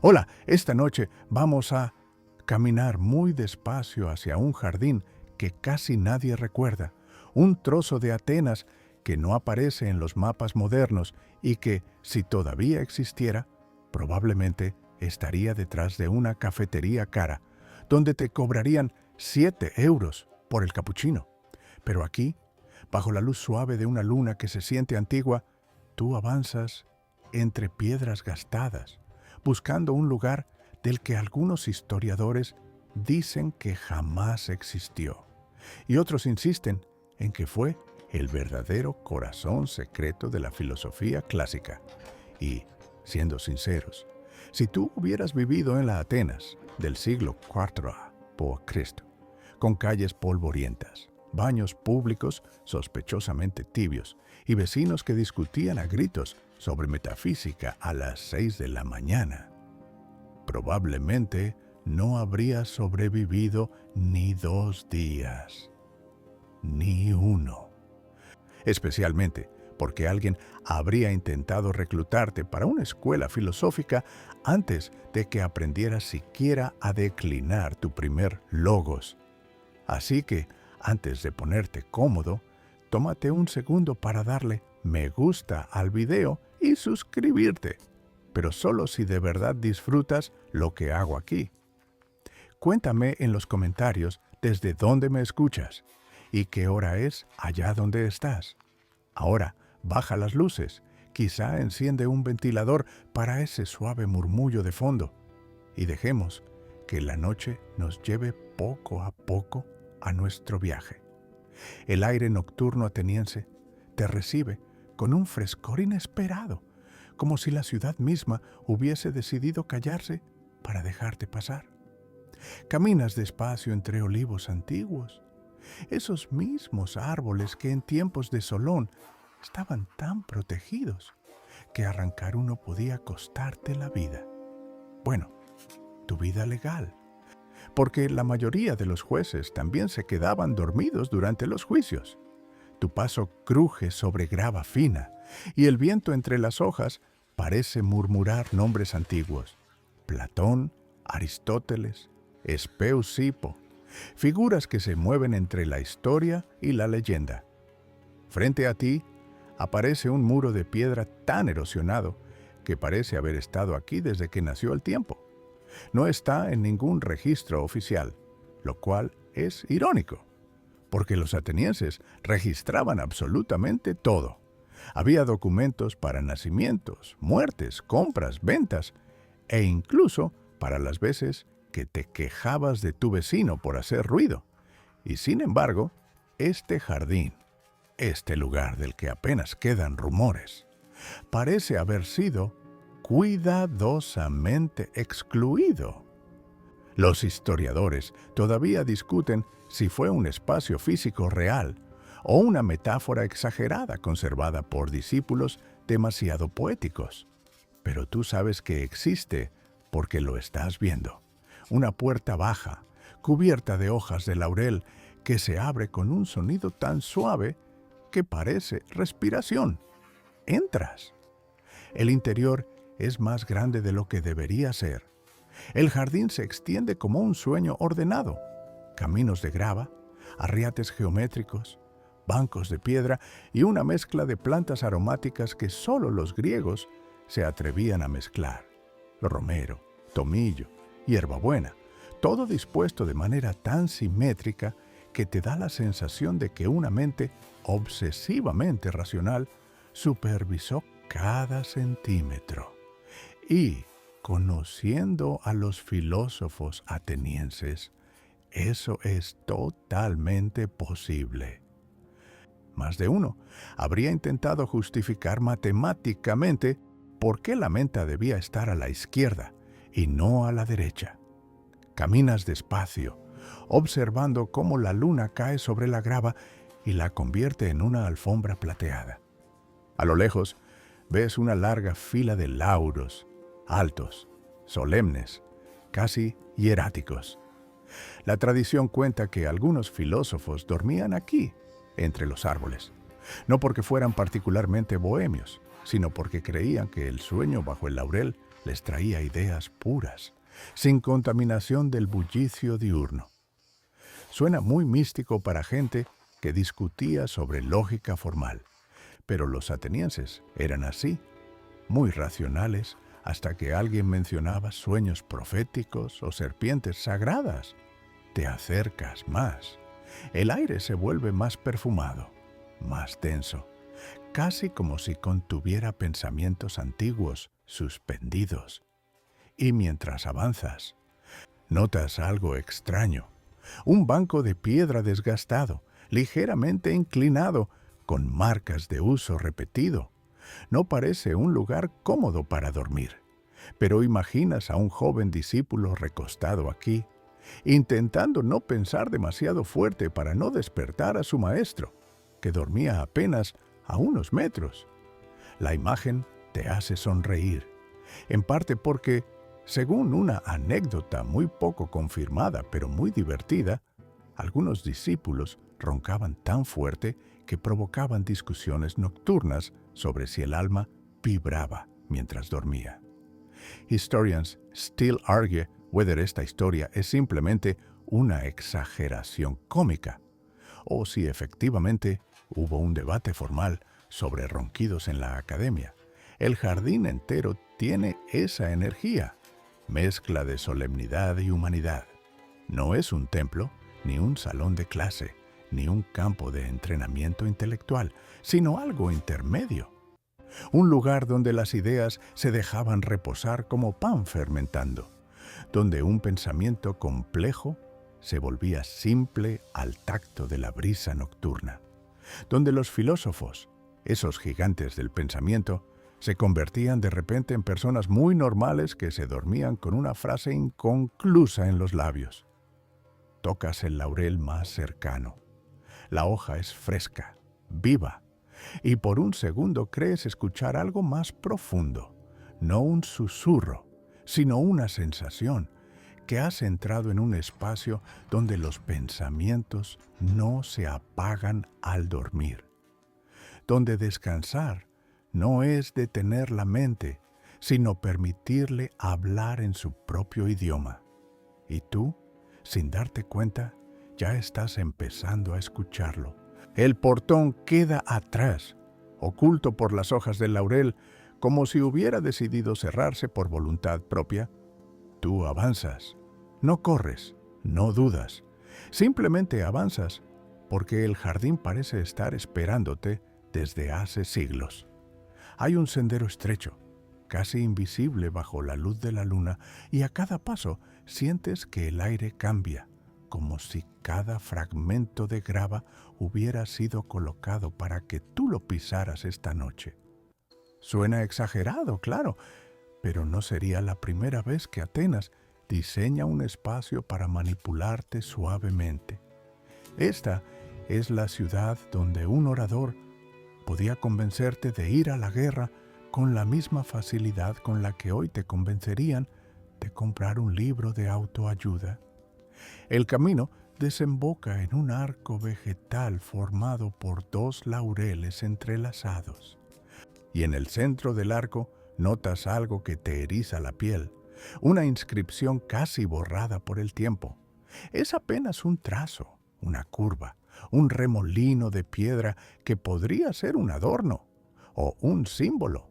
Hola, esta noche vamos a caminar muy despacio hacia un jardín que casi nadie recuerda, un trozo de Atenas que no aparece en los mapas modernos y que, si todavía existiera, probablemente estaría detrás de una cafetería cara, donde te cobrarían 7 euros por el capuchino. Pero aquí, bajo la luz suave de una luna que se siente antigua, tú avanzas entre piedras gastadas, buscando un lugar del que algunos historiadores dicen que jamás existió, y otros insisten en que fue el verdadero corazón secreto de la filosofía clásica. Y, siendo sinceros, si tú hubieras vivido en la Atenas del siglo IV por Cristo, con calles polvorientas, baños públicos sospechosamente tibios y vecinos que discutían a gritos sobre metafísica a las 6 de la mañana, probablemente no habría sobrevivido ni 2 días, ni uno. Especialmente porque alguien habría intentado reclutarte para una escuela filosófica antes de que aprendieras siquiera a declinar tu primer logos. Así que, antes de ponerte cómodo, tómate un segundo para darle me gusta al video y suscribirte, pero solo si de verdad disfrutas lo que hago aquí. Cuéntame en los comentarios desde dónde me escuchas y qué hora es allá donde estás. Ahora, baja las luces, quizá enciende un ventilador para ese suave murmullo de fondo y dejemos que la noche nos lleve poco a poco a nuestro viaje. El aire nocturno ateniense te recibe con un frescor inesperado, como si la ciudad misma hubiese decidido callarse para dejarte pasar. Caminas despacio entre olivos antiguos, esos mismos árboles que en tiempos de Solón estaban tan protegidos que arrancar uno podía costarte la vida. Bueno, tu vida legal, porque la mayoría de los jueces también se quedaban dormidos durante los juicios. Tu paso cruje sobre grava fina y el viento entre las hojas parece murmurar nombres antiguos. Platón, Aristóteles, Espeusipo, figuras que se mueven entre la historia y la leyenda. Frente a ti aparece un muro de piedra tan erosionado que parece haber estado aquí desde que nació el tiempo. No está en ningún registro oficial, lo cual es irónico, porque los atenienses registraban absolutamente todo. Había documentos para nacimientos, muertes, compras, ventas e incluso para las veces que te quejabas de tu vecino por hacer ruido. Y sin embargo, este jardín, este lugar del que apenas quedan rumores, parece haber sido cuidadosamente excluido. Los historiadores todavía discuten si fue un espacio físico real o una metáfora exagerada conservada por discípulos demasiado poéticos. Pero tú sabes que existe porque lo estás viendo. Una puerta baja, cubierta de hojas de laurel, que se abre con un sonido tan suave que parece respiración. Entras. El interior es más grande de lo que debería ser. El jardín se extiende como un sueño ordenado. Caminos de grava, arriates geométricos, bancos de piedra y una mezcla de plantas aromáticas que solo los griegos se atrevían a mezclar. Romero, tomillo, hierbabuena, todo dispuesto de manera tan simétrica que te da la sensación de que una mente obsesivamente racional supervisó cada centímetro. Y, conociendo a los filósofos atenienses, eso es totalmente posible. Más de uno habría intentado justificar matemáticamente por qué la menta debía estar a la izquierda y no a la derecha. Caminas despacio, observando cómo la luna cae sobre la grava y la convierte en una alfombra plateada. A lo lejos, ves una larga fila de lauros, altos, solemnes, casi hieráticos. La tradición cuenta que algunos filósofos dormían aquí, entre los árboles, no porque fueran particularmente bohemios, sino porque creían que el sueño bajo el laurel les traía ideas puras, sin contaminación del bullicio diurno. Suena muy místico para gente que discutía sobre lógica formal, pero los atenienses eran así, muy racionales, hasta que alguien mencionaba sueños proféticos o serpientes sagradas. Te acercas más. El aire se vuelve más perfumado, más denso, casi como si contuviera pensamientos antiguos suspendidos. Y mientras avanzas, notas algo extraño. Un banco de piedra desgastado, ligeramente inclinado, con marcas de uso repetido. No parece un lugar cómodo para dormir, pero imaginas a un joven discípulo recostado aquí, intentando no pensar demasiado fuerte para no despertar a su maestro, que dormía apenas a unos metros. La imagen te hace sonreír, en parte porque, según una anécdota muy poco confirmada pero muy divertida, algunos discípulos roncaban tan fuerte que provocaban discusiones nocturnas sobre si el alma vibraba mientras dormía. Historians still argue whether esta historia es simplemente una exageración cómica o si efectivamente hubo un debate formal sobre ronquidos en la academia. El jardín entero tiene esa energía, mezcla de solemnidad y humanidad. No es un templo, ni un salón de clase, ni un campo de entrenamiento intelectual, sino algo intermedio. Un lugar donde las ideas se dejaban reposar como pan fermentando, donde un pensamiento complejo se volvía simple al tacto de la brisa nocturna, donde los filósofos, esos gigantes del pensamiento, se convertían de repente en personas muy normales que se dormían con una frase inconclusa en los labios. Tocas el laurel más cercano. La hoja es fresca, viva, y por un segundo crees escuchar algo más profundo, no un susurro, sino una sensación, que has entrado en un espacio donde los pensamientos no se apagan al dormir, donde descansar no es detener la mente, sino permitirle hablar en su propio idioma. Y tú, sin darte cuenta, ya estás empezando a escucharlo. El portón queda atrás, oculto por las hojas del laurel, como si hubiera decidido cerrarse por voluntad propia. Tú avanzas, no corres, no dudas, simplemente avanzas, porque el jardín parece estar esperándote desde hace siglos. Hay un sendero estrecho, casi invisible bajo la luz de la luna, y a cada paso sientes que el aire cambia, como si cada fragmento de grava hubiera sido colocado para que tú lo pisaras esta noche. Suena exagerado, claro, pero no sería la primera vez que Atenas diseña un espacio para manipularte suavemente. Esta es la ciudad donde un orador podía convencerte de ir a la guerra con la misma facilidad con la que hoy te convencerían de comprar un libro de autoayuda. El camino desemboca en un arco vegetal formado por dos laureles entrelazados. Y en el centro del arco notas algo que te eriza la piel, una inscripción casi borrada por el tiempo. Es apenas un trazo, una curva, un remolino de piedra que podría ser un adorno o un símbolo.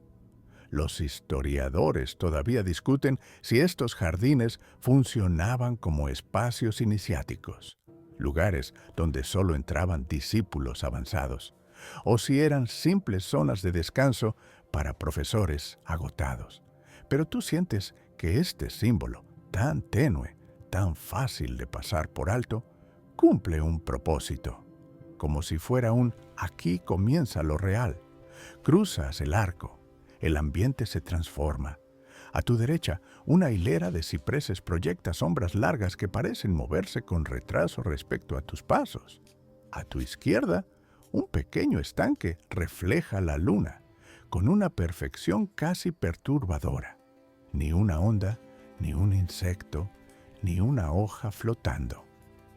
Los historiadores todavía discuten si estos jardines funcionaban como espacios iniciáticos, lugares donde solo entraban discípulos avanzados, o si eran simples zonas de descanso para profesores agotados. Pero tú sientes que este símbolo, tan tenue, tan fácil de pasar por alto, cumple un propósito, como si fuera un aquí comienza lo real. Cruzas el arco, el ambiente se transforma. A tu derecha, una hilera de cipreses proyecta sombras largas que parecen moverse con retraso respecto a tus pasos. A tu izquierda, un pequeño estanque refleja la luna, con una perfección casi perturbadora. Ni una onda, ni un insecto, ni una hoja flotando.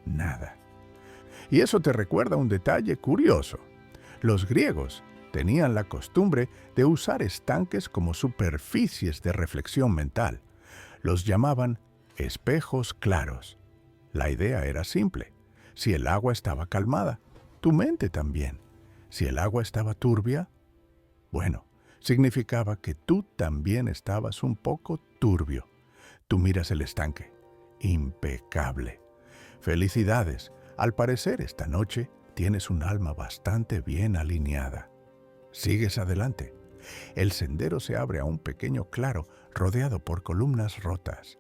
Nada. Y eso te recuerda un detalle curioso. Los griegos tenían la costumbre de usar estanques como superficies de reflexión mental. Los llamaban espejos claros. La idea era simple. Si el agua estaba calmada, tu mente también. Si el agua estaba turbia, bueno, significaba que tú también estabas un poco turbio. Tú miras el estanque. Impecable. Felicidades. Al parecer, esta noche tienes un alma bastante bien alineada. Sigues adelante. El sendero se abre a un pequeño claro rodeado por columnas rotas.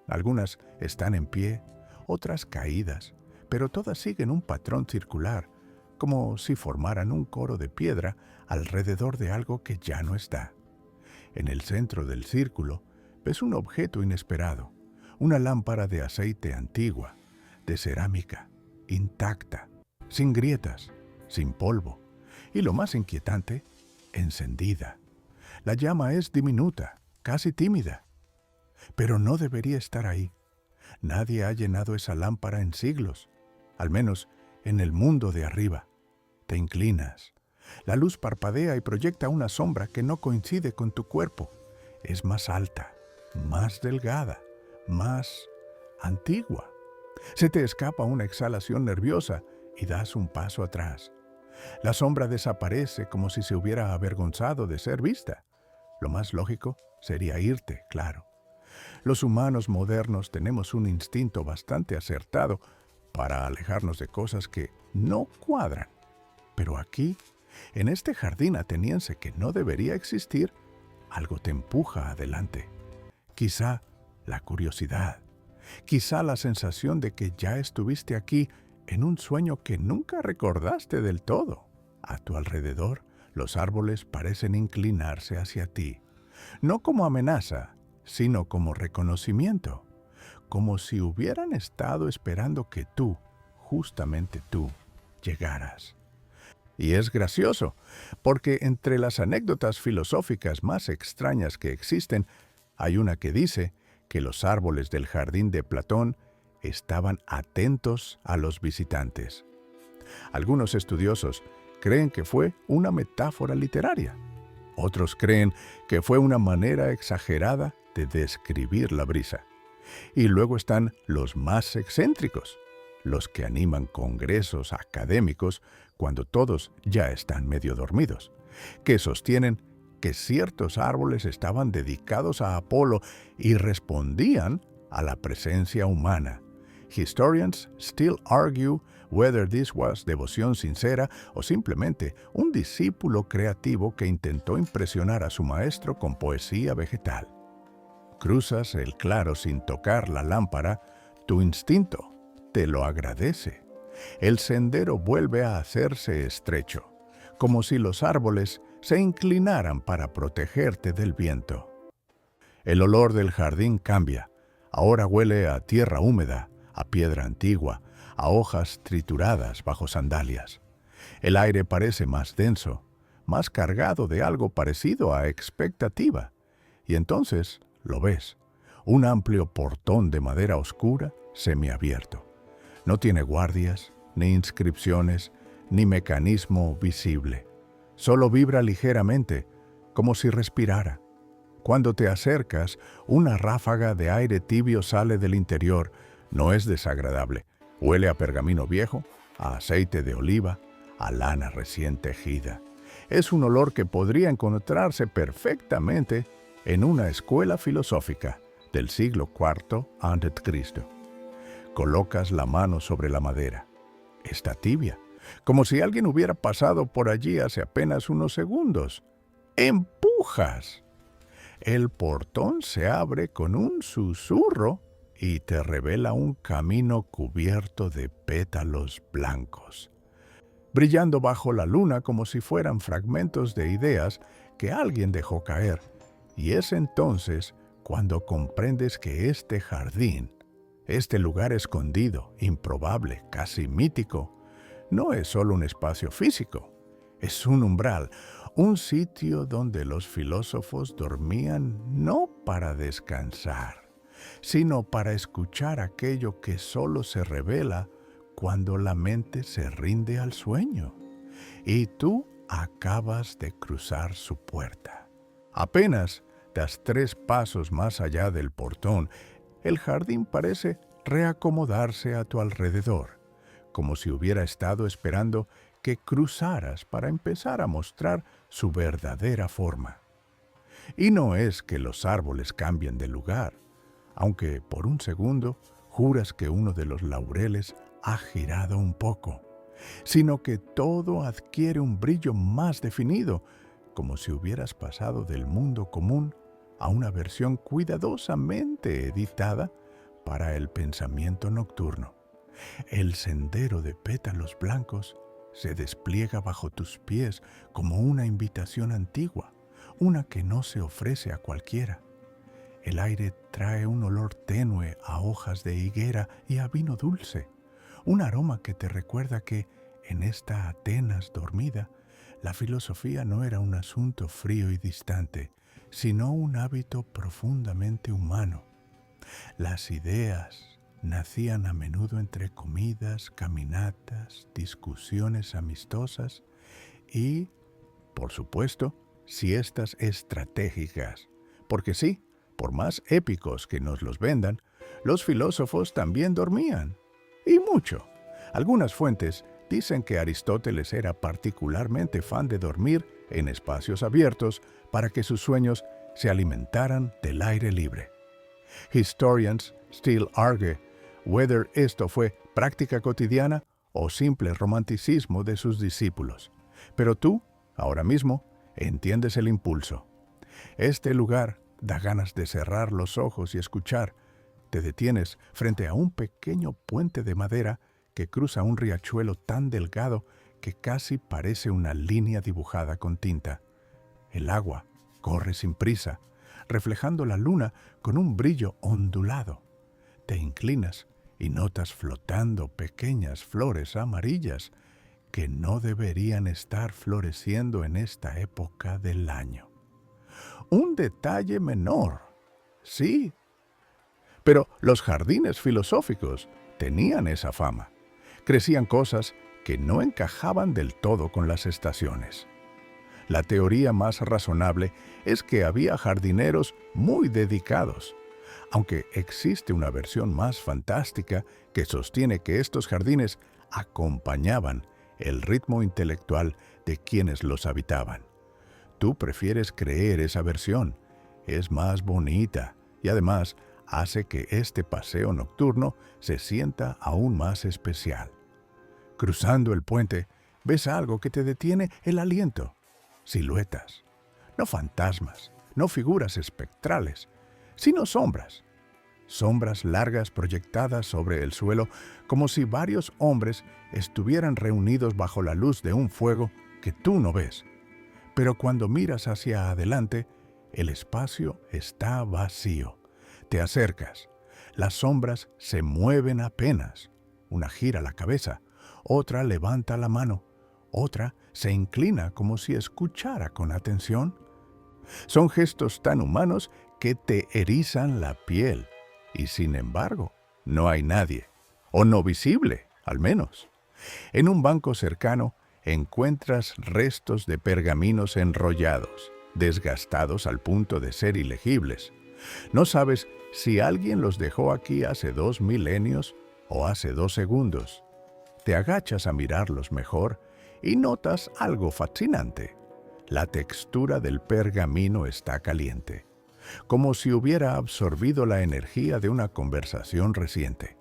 Algunas están en pie, otras caídas, pero todas siguen un patrón circular, como si formaran un coro de piedra alrededor de algo que ya no está. En el centro del círculo ves un objeto inesperado, una lámpara de aceite antigua, de cerámica, intacta, sin grietas, sin polvo, y lo más inquietante, encendida. La llama es diminuta, casi tímida, pero no debería estar ahí. Nadie ha llenado esa lámpara en siglos, al menos en el mundo de arriba. Te inclinas. La luz parpadea y proyecta una sombra que no coincide con tu cuerpo. Es más alta, más delgada, más antigua. Se te escapa una exhalación nerviosa y das un paso atrás. La sombra desaparece como si se hubiera avergonzado de ser vista. Lo más lógico sería irte, claro. Los humanos modernos tenemos un instinto bastante acertado para alejarnos de cosas que no cuadran. Pero aquí, en este jardín ateniense que no debería existir, algo te empuja adelante. Quizá la curiosidad, quizá la sensación de que ya estuviste aquí en un sueño que nunca recordaste del todo. A tu alrededor, los árboles parecen inclinarse hacia ti, no como amenaza, sino como reconocimiento, como si hubieran estado esperando que tú, justamente tú, llegaras. Y es gracioso, porque entre las anécdotas filosóficas más extrañas que existen, hay una que dice que los árboles del jardín de Platón estaban atentos a los visitantes. Algunos estudiosos creen que fue una metáfora literaria. Otros creen que fue una manera exagerada de describir la brisa. Y luego están los más excéntricos, los que animan congresos académicos cuando todos ya están medio dormidos, que sostienen que ciertos árboles estaban dedicados a Apolo y respondían a la presencia humana. Historians still argue whether this was devoción sincera o simplemente un discípulo creativo que intentó impresionar a su maestro con poesía vegetal. Cruzas el claro sin tocar la lámpara, tu instinto te lo agradece. El sendero vuelve a hacerse estrecho, como si los árboles se inclinaran para protegerte del viento. El olor del jardín cambia. Ahora huele a tierra húmeda, a piedra antigua, a hojas trituradas bajo sandalias. El aire parece más denso, más cargado de algo parecido a expectativa. Y entonces lo ves, un amplio portón de madera oscura semiabierto. No tiene guardias, ni inscripciones, ni mecanismo visible. Solo vibra ligeramente, como si respirara. Cuando te acercas, una ráfaga de aire tibio sale del interior. No es desagradable. Huele a pergamino viejo, a aceite de oliva, a lana recién tejida. Es un olor que podría encontrarse perfectamente en una escuela filosófica del siglo IV a.C. Colocas la mano sobre la madera. Está tibia, como si alguien hubiera pasado por allí hace apenas unos segundos. ¡Empujas! El portón se abre con un susurro y te revela un camino cubierto de pétalos blancos, brillando bajo la luna como si fueran fragmentos de ideas que alguien dejó caer. Y es entonces cuando comprendes que este jardín, este lugar escondido, improbable, casi mítico, no es solo un espacio físico, es un umbral, un sitio donde los filósofos dormían no para descansar, sino para escuchar aquello que solo se revela cuando la mente se rinde al sueño. Y tú acabas de cruzar su puerta. Apenas das 3 pasos más allá del portón, el jardín parece reacomodarse a tu alrededor, como si hubiera estado esperando que cruzaras para empezar a mostrar su verdadera forma. Y no es que los árboles cambien de lugar, aunque por un segundo juras que uno de los laureles ha girado un poco, sino que todo adquiere un brillo más definido, como si hubieras pasado del mundo común a una versión cuidadosamente editada para el pensamiento nocturno. El sendero de pétalos blancos se despliega bajo tus pies como una invitación antigua, una que no se ofrece a cualquiera. El aire trae un olor tenue a hojas de higuera y a vino dulce, un aroma que te recuerda que, en esta Atenas dormida, la filosofía no era un asunto frío y distante, sino un hábito profundamente humano. Las ideas nacían a menudo entre comidas, caminatas, discusiones amistosas y, por supuesto, siestas estratégicas. Porque sí, por más épicos que nos los vendan, los filósofos también dormían. Y mucho. Algunas fuentes dicen que Aristóteles era particularmente fan de dormir en espacios abiertos para que sus sueños se alimentaran del aire libre. Historians still argue whether esto fue práctica cotidiana o simple romanticismo de sus discípulos. Pero tú, ahora mismo, entiendes el impulso. Este lugar da ganas de cerrar los ojos y escuchar. Te detienes frente a un pequeño puente de madera que cruza un riachuelo tan delgado que casi parece una línea dibujada con tinta. El agua corre sin prisa, reflejando la luna con un brillo ondulado. Te inclinas y notas flotando pequeñas flores amarillas que no deberían estar floreciendo en esta época del año. Un detalle menor, sí, pero los jardines filosóficos tenían esa fama. Crecían cosas que no encajaban del todo con las estaciones. La teoría más razonable es que había jardineros muy dedicados, aunque existe una versión más fantástica que sostiene que estos jardines acompañaban el ritmo intelectual de quienes los habitaban. Tú prefieres creer esa versión, es más bonita y además hace que este paseo nocturno se sienta aún más especial. Cruzando el puente, ves algo que te detiene el aliento. Siluetas, no fantasmas, no figuras espectrales, sino sombras. Sombras largas proyectadas sobre el suelo como si varios hombres estuvieran reunidos bajo la luz de un fuego que tú no ves. Pero cuando miras hacia adelante, el espacio está vacío. Te acercas. Las sombras se mueven apenas. Una gira la cabeza, otra levanta la mano, otra se inclina como si escuchara con atención. Son gestos tan humanos que te erizan la piel. Y sin embargo, no hay nadie, o no visible, al menos. En un banco cercano encuentras restos de pergaminos enrollados, desgastados al punto de ser ilegibles. No sabes si alguien los dejó aquí hace 2 milenios o hace 2 segundos. Te agachas a mirarlos mejor y notas algo fascinante. La textura del pergamino está caliente, como si hubiera absorbido la energía de una conversación reciente.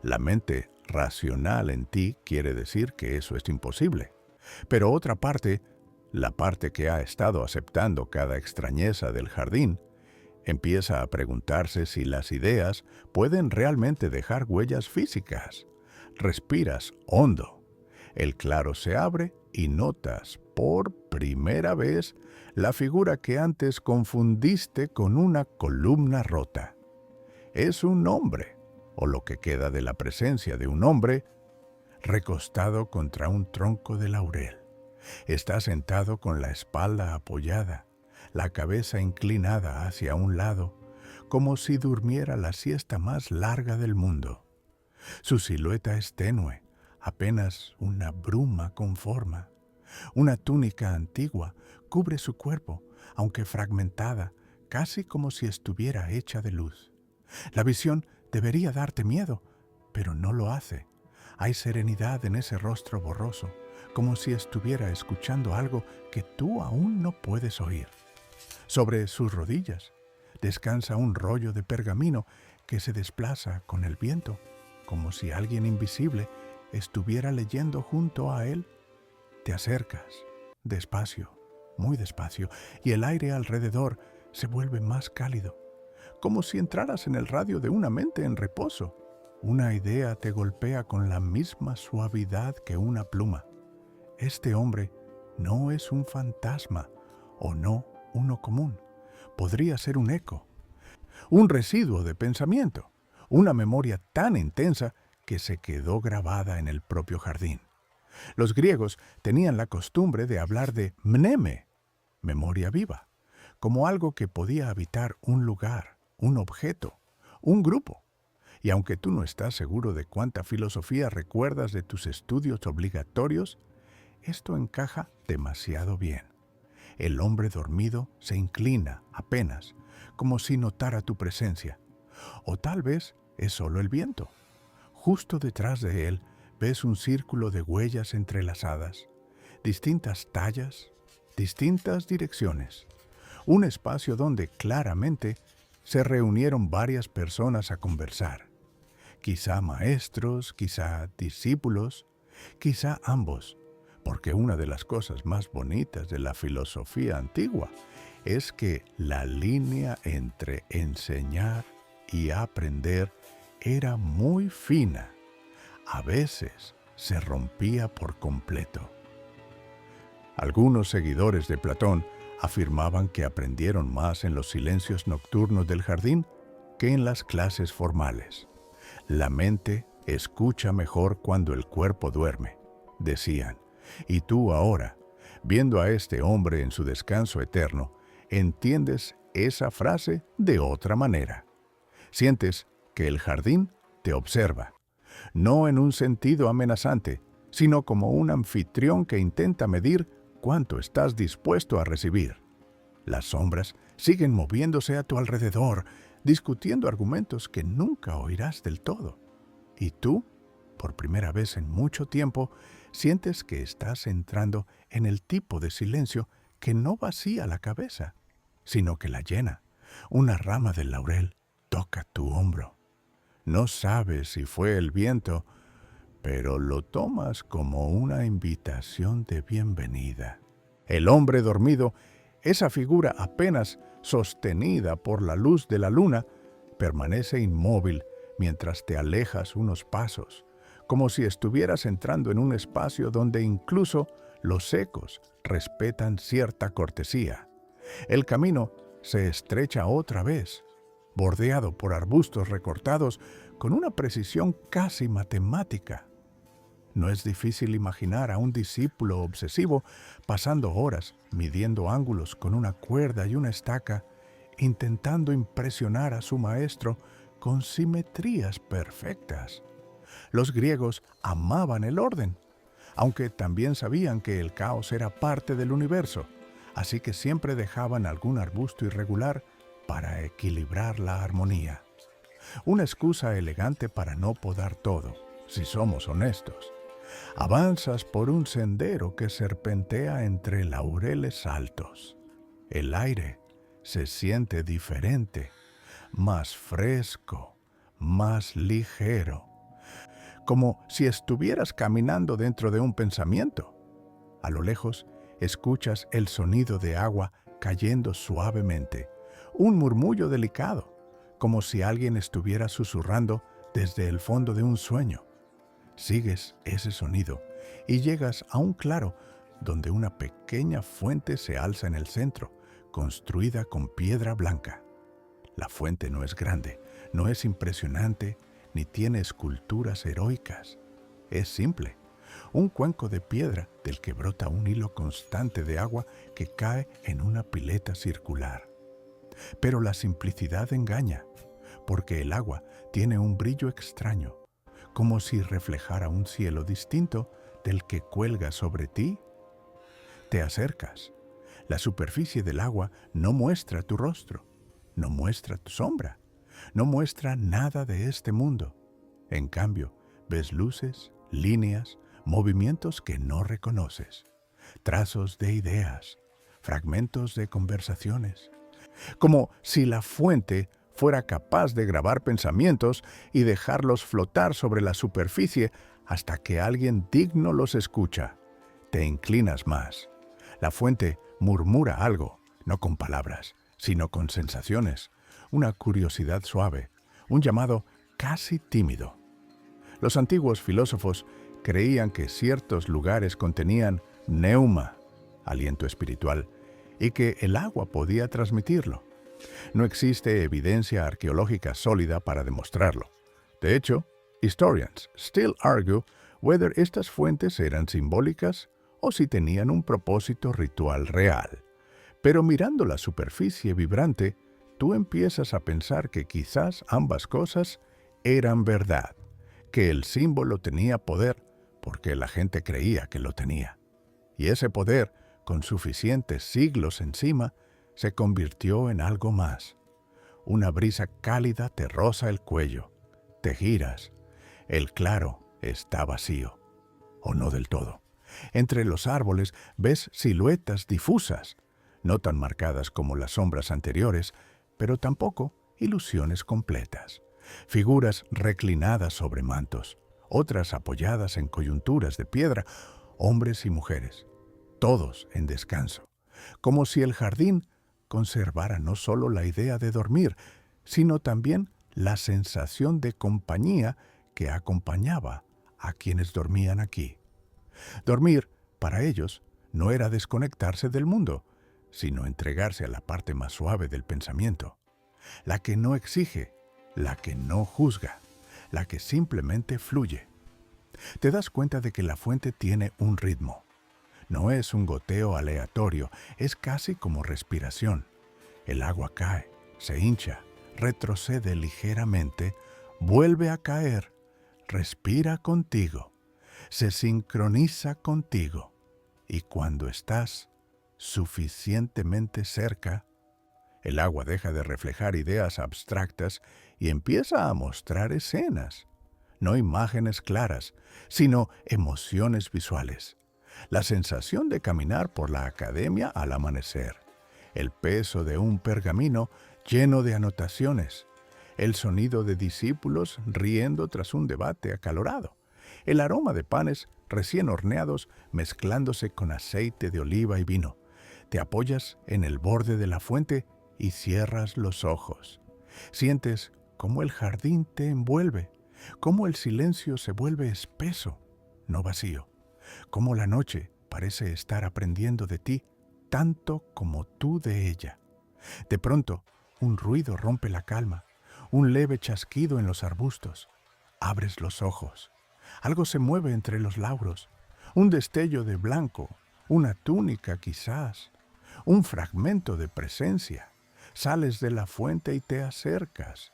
La mente racional en ti quiere decir que eso es imposible. Pero otra parte, la parte que ha estado aceptando cada extrañeza del jardín, empieza a preguntarse si las ideas pueden realmente dejar huellas físicas. Respiras hondo. El claro se abre y notas por primera vez la figura que antes confundiste con una columna rota. Es un hombre, o lo que queda de la presencia de un hombre, recostado contra un tronco de laurel. Está sentado con la espalda apoyada, la cabeza inclinada hacia un lado, como si durmiera la siesta más larga del mundo. Su silueta es tenue, apenas una bruma con forma. Una túnica antigua cubre su cuerpo, aunque fragmentada, casi como si estuviera hecha de luz. La visión debería darte miedo, pero no lo hace. Hay serenidad en ese rostro borroso, como si estuviera escuchando algo que tú aún no puedes oír. Sobre sus rodillas descansa un rollo de pergamino que se desplaza con el viento, como si alguien invisible estuviera leyendo junto a él. Te acercas, despacio, muy despacio, y el aire alrededor se vuelve más cálido, como si entraras en el radio de una mente en reposo. Una idea te golpea con la misma suavidad que una pluma. Este hombre no es un fantasma, o no uno común. Podría ser un eco, un residuo de pensamiento, una memoria tan intensa que se quedó grabada en el propio jardín. Los griegos tenían la costumbre de hablar de mneme, memoria viva, como algo que podía habitar un lugar, un objeto, un grupo. Y aunque tú no estás seguro de cuánta filosofía recuerdas de tus estudios obligatorios, esto encaja demasiado bien. El hombre dormido se inclina apenas, como si notara tu presencia. O tal vez es solo el viento. Justo detrás de él ves un círculo de huellas entrelazadas, distintas tallas, distintas direcciones. Un espacio donde claramente se reunieron varias personas a conversar. Quizá maestros, quizá discípulos, quizá ambos, porque una de las cosas más bonitas de la filosofía antigua es que la línea entre enseñar y aprender era muy fina. A veces se rompía por completo. Algunos seguidores de Platón afirmaban que aprendieron más en los silencios nocturnos del jardín que en las clases formales. La mente escucha mejor cuando el cuerpo duerme, decían. Y tú ahora, viendo a este hombre en su descanso eterno, entiendes esa frase de otra manera. Sientes que el jardín te observa, no en un sentido amenazante, sino como un anfitrión que intenta medir cuánto estás dispuesto a recibir. Las sombras siguen moviéndose a tu alrededor, discutiendo argumentos que nunca oirás del todo. Y tú, por primera vez en mucho tiempo, sientes que estás entrando en el tipo de silencio que no vacía la cabeza, sino que la llena. Una rama del laurel toca tu hombro. No sabes si fue el viento, pero lo tomas como una invitación de bienvenida. El hombre dormido, esa figura apenas sostenida por la luz de la luna, permanece inmóvil mientras te alejas unos pasos, como si estuvieras entrando en un espacio donde incluso los ecos respetan cierta cortesía. El camino se estrecha otra vez, bordeado por arbustos recortados con una precisión casi matemática. No es difícil imaginar a un discípulo obsesivo pasando horas midiendo ángulos con una cuerda y una estaca, intentando impresionar a su maestro con simetrías perfectas. Los griegos amaban el orden, aunque también sabían que el caos era parte del universo, así que siempre dejaban algún arbusto irregular para equilibrar la armonía. Una excusa elegante para no podar todo, si somos honestos. Avanzas por un sendero que serpentea entre laureles altos. El aire se siente diferente, más fresco, más ligero, como si estuvieras caminando dentro de un pensamiento. A lo lejos, escuchas el sonido de agua cayendo suavemente, un murmullo delicado, como si alguien estuviera susurrando desde el fondo de un sueño. Sigues ese sonido y llegas a un claro donde una pequeña fuente se alza en el centro, construida con piedra blanca. La fuente no es grande, no es impresionante, ni tiene esculturas heroicas. Es simple, un cuenco de piedra del que brota un hilo constante de agua que cae en una pileta circular. Pero la simplicidad engaña, porque el agua tiene un brillo extraño, como si reflejara un cielo distinto del que cuelga sobre ti Te acercas. La superficie del agua no muestra tu rostro, no muestra tu sombra, no muestra nada de este mundo. En cambio, ves luces, líneas, movimientos que no reconoces, trazos de ideas, fragmentos de conversaciones, como si la fuente fuera capaz de grabar pensamientos y dejarlos flotar sobre la superficie hasta que alguien digno los escucha. Te inclinas más. La fuente murmura algo, no con palabras, sino con sensaciones, una curiosidad suave, un llamado casi tímido. Los antiguos filósofos creían que ciertos lugares contenían neuma, aliento espiritual, y que el agua podía transmitirlo. No existe evidencia arqueológica sólida para demostrarlo. De hecho, historians still argue whether estas fuentes eran simbólicas o si tenían un propósito ritual real. Pero mirando la superficie vibrante, tú empiezas a pensar que quizás ambas cosas eran verdad, que el símbolo tenía poder porque la gente creía que lo tenía. Y ese poder, con suficientes siglos encima, se convirtió en algo más. Una brisa cálida te roza el cuello, te giras. El claro está vacío, o no del todo. Entre los árboles ves siluetas difusas, no tan marcadas como las sombras anteriores, pero tampoco ilusiones completas. Figuras reclinadas sobre mantos, otras apoyadas en coyunturas de piedra, hombres y mujeres, todos en descanso, como si el jardín conservara no solo la idea de dormir, sino también la sensación de compañía que acompañaba a quienes dormían aquí. Dormir, para ellos, no era desconectarse del mundo, sino entregarse a la parte más suave del pensamiento, la que no exige, la que no juzga, la que simplemente fluye. Te das cuenta de que la fuente tiene un ritmo. No es un goteo aleatorio, es casi como respiración. El agua cae, se hincha, retrocede ligeramente, vuelve a caer, respira contigo, se sincroniza contigo. Y cuando estás suficientemente cerca, el agua deja de reflejar ideas abstractas y empieza a mostrar escenas, no imágenes claras, sino emociones visuales. La sensación de caminar por la academia al amanecer, el peso de un pergamino lleno de anotaciones, el sonido de discípulos riendo tras un debate acalorado, el aroma de panes recién horneados mezclándose con aceite de oliva y vino. Te apoyas en el borde de la fuente y cierras los ojos. Sientes cómo el jardín te envuelve, cómo el silencio se vuelve espeso, no vacío, cómo la noche parece estar aprendiendo de ti tanto como tú de ella. De pronto, un ruido rompe la calma, un leve chasquido en los arbustos. Abres los ojos. Algo se mueve entre los lauros, un destello de blanco, una túnica quizás, un fragmento de presencia. Sales de la fuente y te acercas,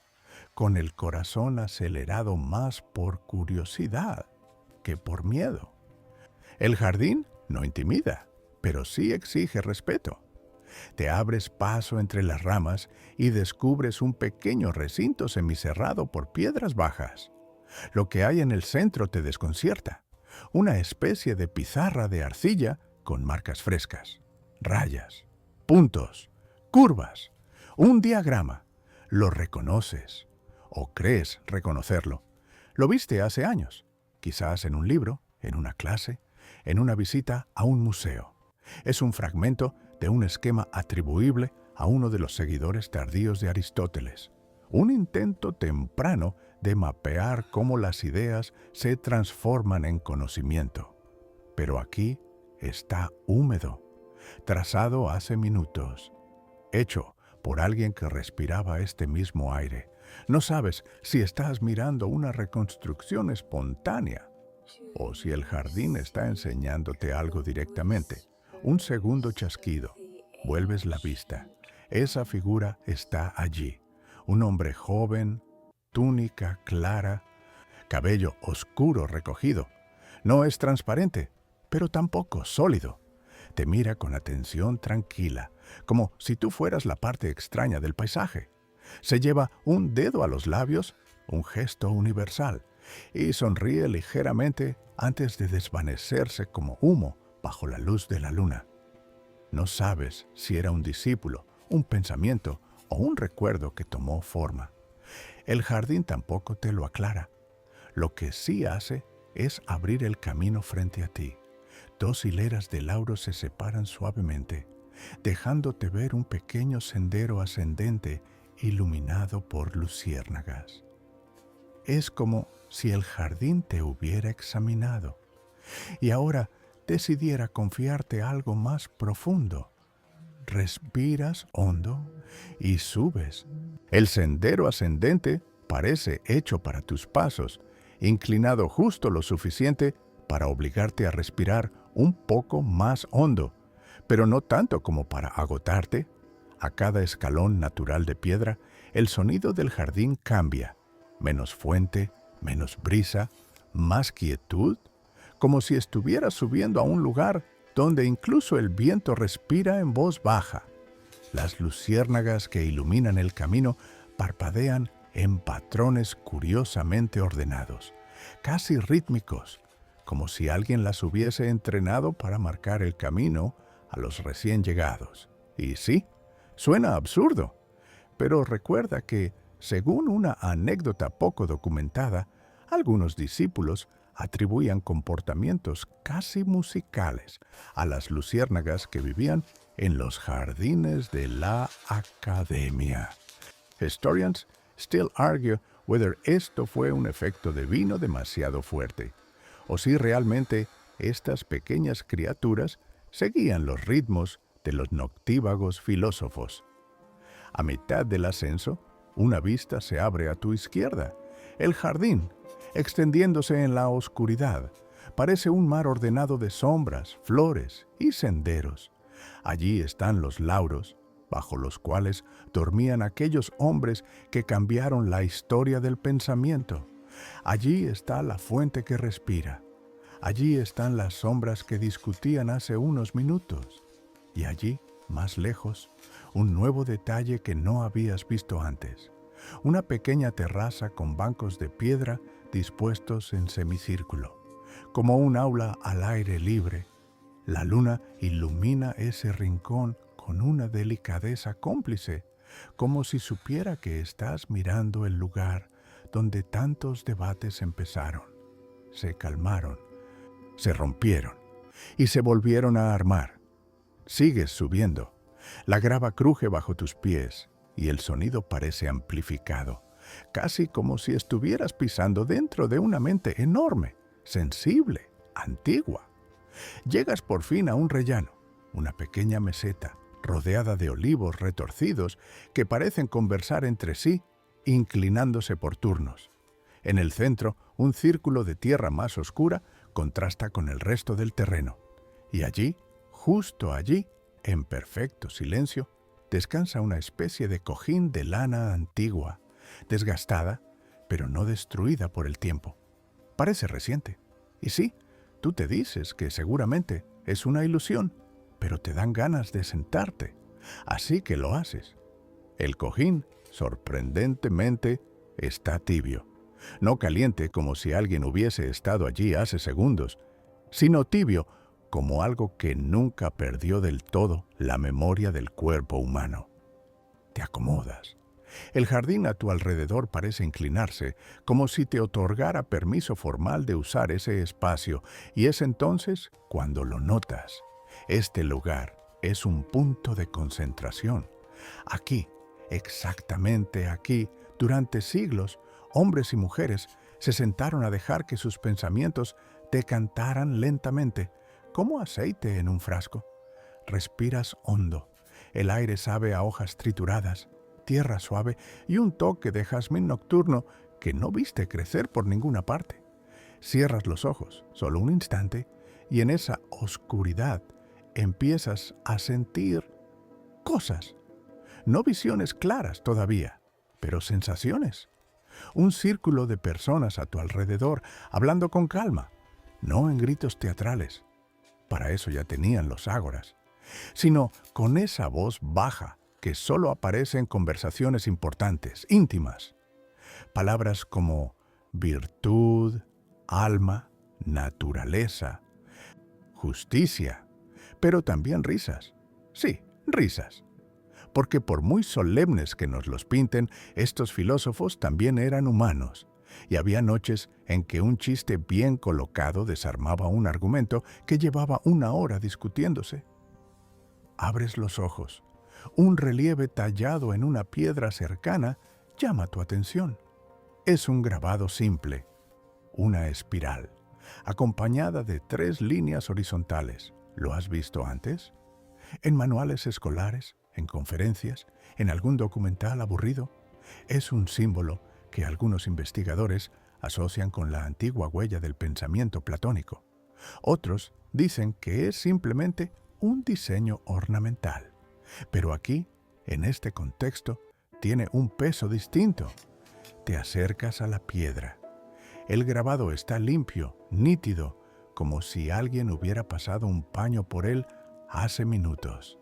con el corazón acelerado más por curiosidad que por miedo. El jardín no intimida, pero sí exige respeto. Te abres paso entre las ramas y descubres un pequeño recinto semicerrado por piedras bajas. Lo que hay en el centro te desconcierta. Una especie de pizarra de arcilla con marcas frescas, rayas, puntos, curvas, un diagrama. Lo reconoces, o crees reconocerlo. Lo viste hace años, quizás en un libro, en una clase, en una visita a un museo. Es un fragmento de un esquema atribuible a uno de los seguidores tardíos de Aristóteles. Un intento temprano de mapear cómo las ideas se transforman en conocimiento. Pero aquí está húmedo, trazado hace minutos, hecho por alguien que respiraba este mismo aire. No sabes si estás mirando una reconstrucción espontánea o si el jardín está enseñándote algo directamente. Un segundo chasquido. Vuelves la vista. Esa figura está allí. Un hombre joven, túnica clara, cabello oscuro recogido. No es transparente, pero tampoco sólido. Te mira con atención tranquila, como si tú fueras la parte extraña del paisaje. Se lleva un dedo a los labios, un gesto universal, y sonríe ligeramente antes de desvanecerse como humo bajo la luz de la luna. No sabes si era un discípulo, un pensamiento o un recuerdo que tomó forma. El jardín tampoco te lo aclara. Lo que sí hace es abrir el camino frente a ti. Dos hileras de lauros se separan suavemente, dejándote ver un pequeño sendero ascendente iluminado por luciérnagas. Es como si el jardín te hubiera examinado y ahora decidiera confiarte algo más profundo. Respiras hondo y subes. El sendero ascendente parece hecho para tus pasos, inclinado justo lo suficiente para obligarte a respirar un poco más hondo, pero no tanto como para agotarte. A cada escalón natural de piedra, el sonido del jardín cambia. Menos fuente, menos brisa, más quietud, como si estuvieras subiendo a un lugar donde incluso el viento respira en voz baja. Las luciérnagas que iluminan el camino parpadean en patrones curiosamente ordenados, casi rítmicos, como si alguien las hubiese entrenado para marcar el camino a los recién llegados. Y sí, suena absurdo, pero recuerda que, según una anécdota poco documentada, algunos discípulos atribuían comportamientos casi musicales a las luciérnagas que vivían en los jardines de la academia. Historians still argue whether esto fue un efecto divino demasiado fuerte, o si realmente estas pequeñas criaturas seguían los ritmos de los noctívagos filósofos. A mitad del ascenso, una vista se abre a tu izquierda. El jardín, extendiéndose en la oscuridad, parece un mar ordenado de sombras, flores y senderos. Allí están los lauros, bajo los cuales dormían aquellos hombres que cambiaron la historia del pensamiento. Allí está la fuente que respira. Allí están las sombras que discutían hace unos minutos. Y allí, más lejos, un nuevo detalle que no habías visto antes. Una pequeña terraza con bancos de piedra dispuestos en semicírculo, como un aula al aire libre. La luna ilumina ese rincón con una delicadeza cómplice, como si supiera que estás mirando el lugar donde tantos debates empezaron, se calmaron, se rompieron y se volvieron a armar. Sigues subiendo. La grava cruje bajo tus pies y el sonido parece amplificado, casi como si estuvieras pisando dentro de una mente enorme, sensible, antigua. Llegas por fin a un rellano, una pequeña meseta rodeada de olivos retorcidos que parecen conversar entre sí, inclinándose por turnos. En el centro, un círculo de tierra más oscura contrasta con el resto del terreno. Y allí, justo allí, en perfecto silencio, descansa una especie de cojín de lana antigua, desgastada, pero no destruida por el tiempo. Parece reciente. Y sí, tú te dices que seguramente es una ilusión, pero te dan ganas de sentarte. Así que lo haces. El cojín, sorprendentemente, está tibio. No caliente como si alguien hubiese estado allí hace segundos, sino tibio como algo que nunca perdió del todo la memoria del cuerpo humano. Te acomodas. El jardín a tu alrededor parece inclinarse, como si te otorgara permiso formal de usar ese espacio, y es entonces cuando lo notas. Este lugar es un punto de concentración. Aquí, exactamente aquí, durante siglos, hombres y mujeres se sentaron a dejar que sus pensamientos decantaran lentamente, como aceite en un frasco. Respiras hondo. El aire sabe a hojas trituradas, tierra suave y un toque de jazmín nocturno que no viste crecer por ninguna parte. Cierras los ojos, solo un instante, y en esa oscuridad empiezas a sentir cosas. No visiones claras todavía, pero sensaciones. Un círculo de personas a tu alrededor, hablando con calma, no en gritos teatrales. para eso ya tenían los ágoras, sino con esa voz baja que solo aparece en conversaciones importantes, íntimas. Palabras como virtud, alma, naturaleza, justicia, pero también risas. Sí, risas. Porque por muy solemnes que nos los pinten, estos filósofos también eran humanos. Y había noches en que un chiste bien colocado desarmaba un argumento que llevaba una hora discutiéndose. Abres los ojos. Un relieve tallado en una piedra cercana llama tu atención. Es un grabado simple, una espiral, acompañada de 3 líneas horizontales. ¿Lo has visto antes? ¿En manuales escolares? ¿En conferencias? ¿En algún documental aburrido? Es un símbolo que algunos investigadores asocian con la antigua huella del pensamiento platónico. Otros dicen que es simplemente un diseño ornamental. Pero aquí, en este contexto, tiene un peso distinto. Te acercas a la piedra. El grabado está limpio, nítido, como si alguien hubiera pasado un paño por él hace minutos.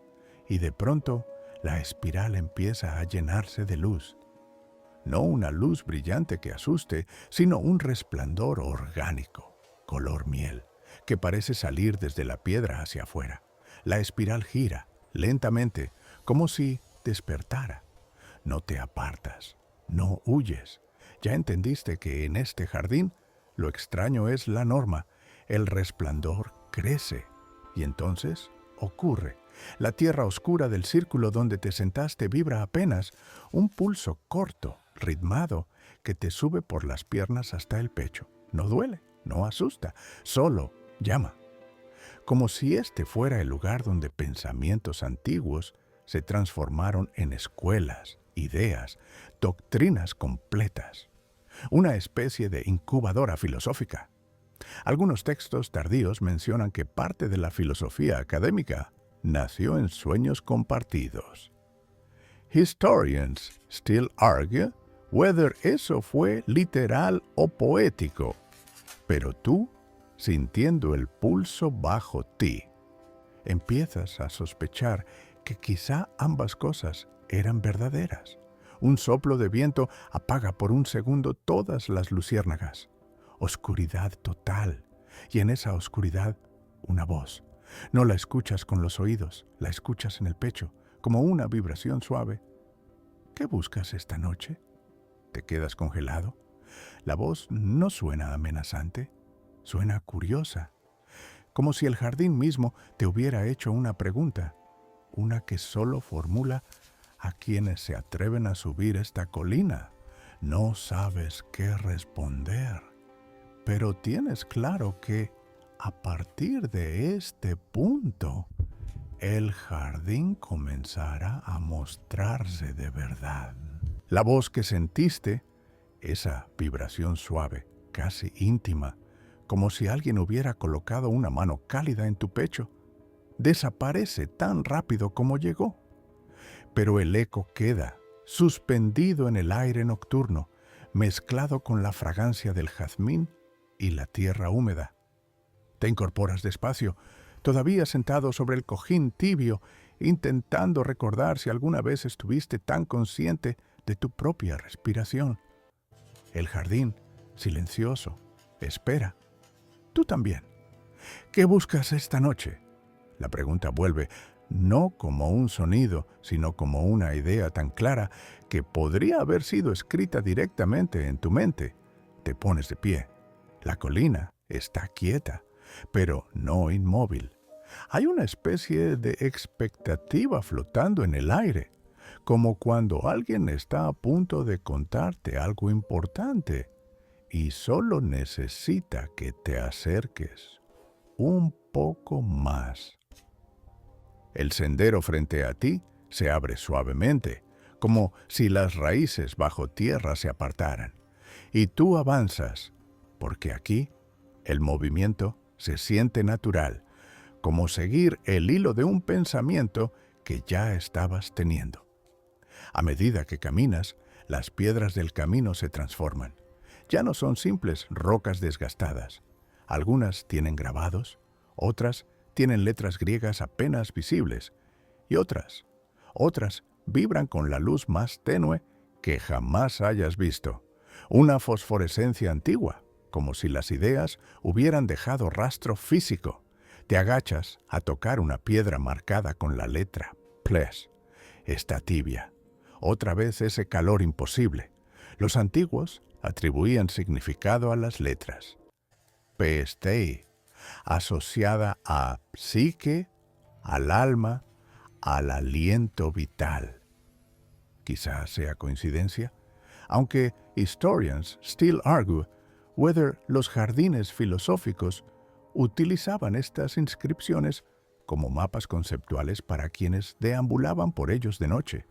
Y de pronto, la espiral empieza a llenarse de luz. No una luz brillante que asuste, sino un resplandor orgánico, color miel, que parece salir desde la piedra hacia afuera. La espiral gira, lentamente, como si despertara. No te apartas, no huyes. Ya entendiste que en este jardín lo extraño es la norma. El resplandor crece y entonces ocurre. La tierra oscura del círculo donde te sentaste vibra apenas, un pulso corto, ritmado, que te sube por las piernas hasta el pecho. No duele, no asusta, solo llama. Como si este fuera el lugar donde pensamientos antiguos se transformaron en escuelas, ideas, doctrinas completas. Una especie de incubadora filosófica. Algunos textos tardíos mencionan que parte de la filosofía académica nació en sueños compartidos. Historians still argue whether eso fue literal o poético, pero tú, sintiendo el pulso bajo ti, empiezas a sospechar que quizá ambas cosas eran verdaderas. Un soplo de viento apaga por un segundo todas las luciérnagas. Oscuridad total, y en esa oscuridad una voz. No la escuchas con los oídos, la escuchas en el pecho, como una vibración suave. ¿Qué buscas esta noche? ¿Te quedas congelado? La voz no suena amenazante, suena curiosa, como si el jardín mismo te hubiera hecho una pregunta, una que solo formula a quienes se atreven a subir esta colina. No sabes qué responder, pero tienes claro que a partir de este punto, el jardín comenzará a mostrarse de verdad. La voz que sentiste, esa vibración suave, casi íntima, como si alguien hubiera colocado una mano cálida en tu pecho, desaparece tan rápido como llegó. Pero el eco queda, suspendido en el aire nocturno, mezclado con la fragancia del jazmín y la tierra húmeda. Te incorporas despacio, todavía sentado sobre el cojín tibio, intentando recordar si alguna vez estuviste tan consciente de tu propia respiración. El jardín, silencioso, espera. Tú también. ¿Qué buscas esta noche? La pregunta vuelve, no como un sonido, sino como una idea tan clara que podría haber sido escrita directamente en tu mente. Te pones de pie. La colina está quieta, pero no inmóvil. Hay una especie de expectativa flotando en el aire, como cuando alguien está a punto de contarte algo importante y solo necesita que te acerques un poco más. El sendero frente a ti se abre suavemente, como si las raíces bajo tierra se apartaran, y tú avanzas, porque aquí el movimiento se siente natural, como seguir el hilo de un pensamiento que ya estabas teniendo. A medida que caminas, las piedras del camino se transforman. Ya no son simples rocas desgastadas. Algunas tienen grabados, otras tienen letras griegas apenas visibles y otras vibran con la luz más tenue que jamás hayas visto. Una fosforescencia antigua, como si las ideas hubieran dejado rastro físico. Te agachas a tocar una piedra marcada con la letra Ples. Está tibia. Otra vez ese calor imposible. Los antiguos atribuían significado a las letras. Pestei, asociada a psique, al alma, al aliento vital. Quizás sea coincidencia, aunque historians still argue whether los jardines filosóficos utilizaban estas inscripciones como mapas conceptuales para quienes deambulaban por ellos de noche.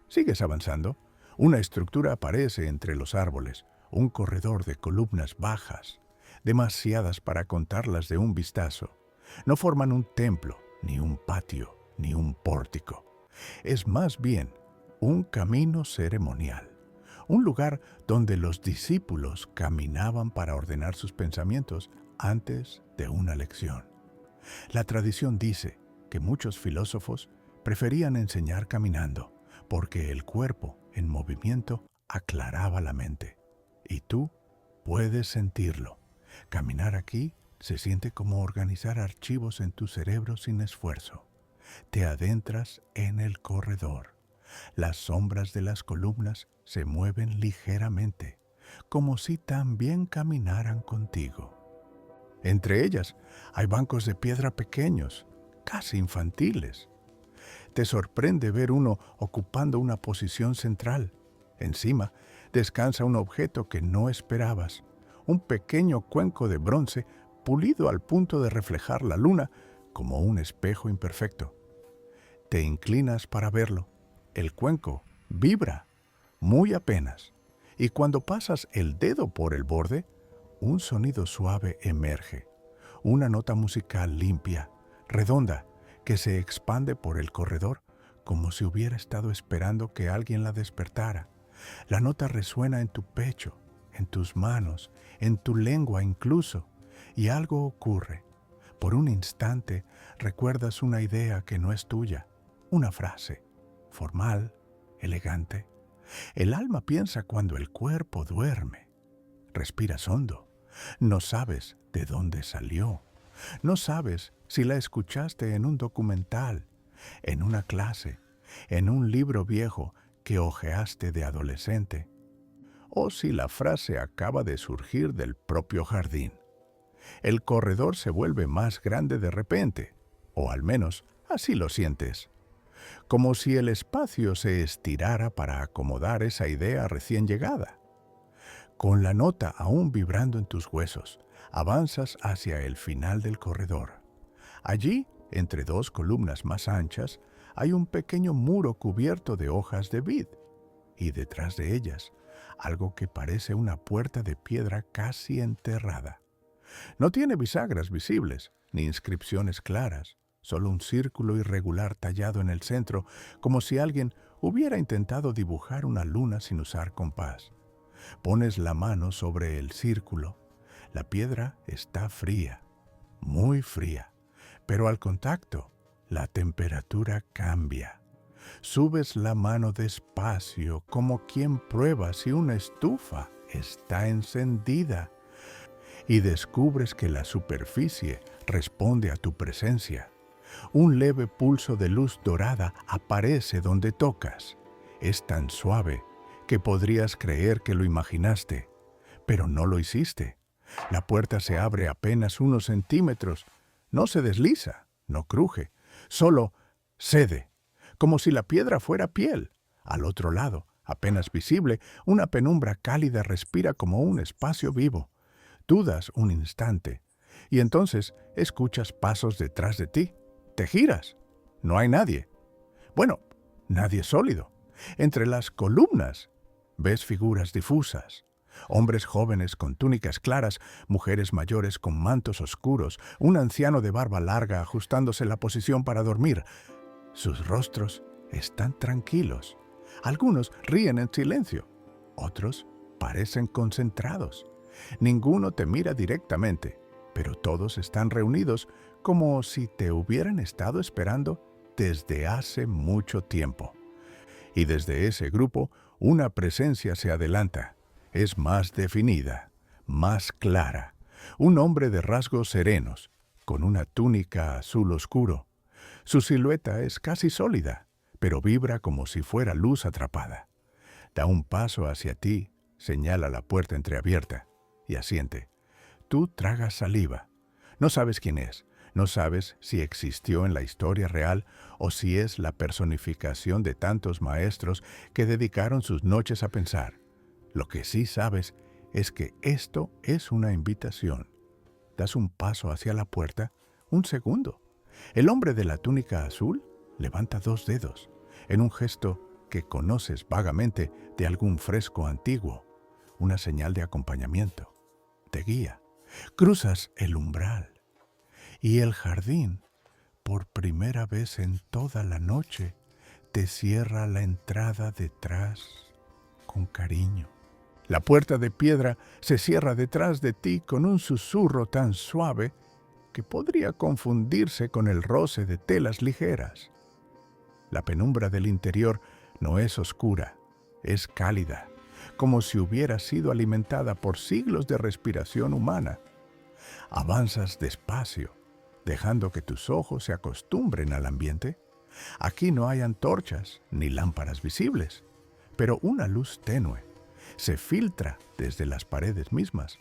Sigues avanzando. Una estructura aparece entre los árboles, un corredor de columnas bajas, demasiadas para contarlas de un vistazo. No forman un templo, ni un patio, ni un pórtico. Es más bien un camino ceremonial, un lugar donde los discípulos caminaban para ordenar sus pensamientos antes de una lección. La tradición dice que muchos filósofos preferían enseñar caminando, porque el cuerpo en movimiento aclaraba la mente. Y tú puedes sentirlo. Caminar aquí se siente como organizar archivos en tu cerebro sin esfuerzo. Te adentras en el corredor. Las sombras de las columnas se mueven ligeramente, como si también caminaran contigo. Entre ellas hay bancos de piedra pequeños, casi infantiles. Te sorprende ver uno ocupando una posición central. Encima descansa un objeto que no esperabas, un pequeño cuenco de bronce pulido al punto de reflejar la luna como un espejo imperfecto. Te inclinas para verlo. El cuenco vibra, muy apenas, y cuando pasas el dedo por el borde, un sonido suave emerge, una nota musical limpia, redonda, que se expande por el corredor como si hubiera estado esperando que alguien la despertara. La nota resuena en tu pecho, en tus manos, en tu lengua incluso, y algo ocurre. Por un instante recuerdas una idea que no es tuya, una frase, formal, elegante. El alma piensa cuando el cuerpo duerme. Respiras hondo. No sabes de dónde salió. No sabes si la escuchaste en un documental, en una clase, en un libro viejo que hojeaste de adolescente, o si la frase acaba de surgir del propio jardín. El corredor se vuelve más grande de repente, o al menos así lo sientes, como si el espacio se estirara para acomodar esa idea recién llegada. Con la nota aún vibrando en tus huesos, avanzas hacia el final del corredor. Allí, entre dos columnas más anchas, hay un pequeño muro cubierto de hojas de vid, y detrás de ellas, algo que parece una puerta de piedra casi enterrada. No tiene bisagras visibles, ni inscripciones claras, solo un círculo irregular tallado en el centro, como si alguien hubiera intentado dibujar una luna sin usar compás. Pones la mano sobre el círculo. La piedra está fría, muy fría, pero al contacto, la temperatura cambia. Subes la mano despacio, como quien prueba si una estufa está encendida, y descubres que la superficie responde a tu presencia. Un leve pulso de luz dorada aparece donde tocas. Es tan suave que podrías creer que lo imaginaste, pero no lo hiciste. La puerta se abre apenas unos centímetros. No se desliza, no cruje, solo cede, como si la piedra fuera piel. Al otro lado, apenas visible, una penumbra cálida respira como un espacio vivo. Dudas un instante, y entonces escuchas pasos detrás de ti. Te giras. No hay nadie. Bueno, nadie sólido. Entre las columnas ves figuras difusas. Hombres jóvenes con túnicas claras, mujeres mayores con mantos oscuros, un anciano de barba larga ajustándose la posición para dormir. Sus rostros están tranquilos. Algunos ríen en silencio. Otros parecen concentrados. Ninguno te mira directamente, pero todos están reunidos como si te hubieran estado esperando desde hace mucho tiempo. Y desde ese grupo una presencia se adelanta. Es más definida, más clara. Un hombre de rasgos serenos, con una túnica azul oscuro. Su silueta es casi sólida, pero vibra como si fuera luz atrapada. Da un paso hacia ti, señala la puerta entreabierta y asiente. Tú tragas saliva. No sabes quién es, no sabes si existió en la historia real o si es la personificación de tantos maestros que dedicaron sus noches a pensar. Lo que sí sabes es que esto es una invitación. Das un paso hacia la puerta, un segundo. El hombre de la túnica azul levanta 2 dedos, en un gesto que conoces vagamente de algún fresco antiguo, una señal de acompañamiento, de guía. Cruzas el umbral y el jardín, por primera vez en toda la noche, te cierra la entrada detrás con cariño. La puerta de piedra se cierra detrás de ti con un susurro tan suave que podría confundirse con el roce de telas ligeras. La penumbra del interior no es oscura, es cálida, como si hubiera sido alimentada por siglos de respiración humana. Avanzas despacio, dejando que tus ojos se acostumbren al ambiente. Aquí no hay antorchas ni lámparas visibles, pero una luz tenue se filtra desde las paredes mismas,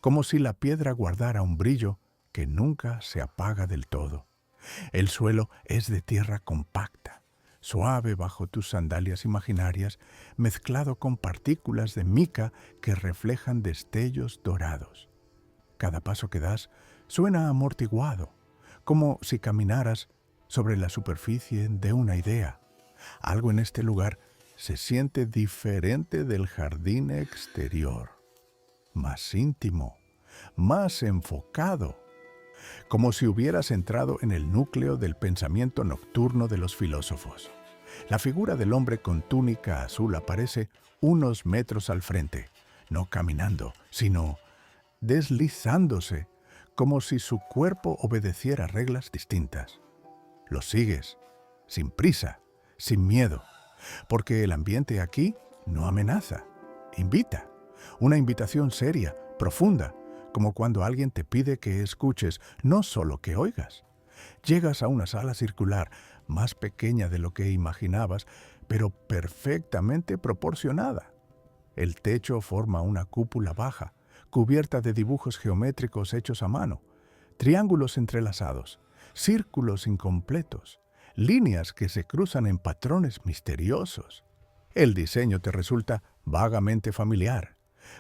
como si la piedra guardara un brillo que nunca se apaga del todo. El suelo es de tierra compacta, suave bajo tus sandalias imaginarias, mezclado con partículas de mica que reflejan destellos dorados. Cada paso que das suena amortiguado, como si caminaras sobre la superficie de una idea. Algo en este lugar se siente diferente del jardín exterior, más íntimo, más enfocado, como si hubieras entrado en el núcleo del pensamiento nocturno de los filósofos. La figura del hombre con túnica azul aparece unos metros al frente, no caminando, sino deslizándose, como si su cuerpo obedeciera reglas distintas. Lo sigues, sin prisa, sin miedo, porque el ambiente aquí no amenaza, invita. Una invitación seria, profunda, como cuando alguien te pide que escuches, no solo que oigas. Llegas a una sala circular, más pequeña de lo que imaginabas, pero perfectamente proporcionada. El techo forma una cúpula baja, cubierta de dibujos geométricos hechos a mano, triángulos entrelazados, círculos incompletos, líneas que se cruzan en patrones misteriosos. El diseño te resulta vagamente familiar,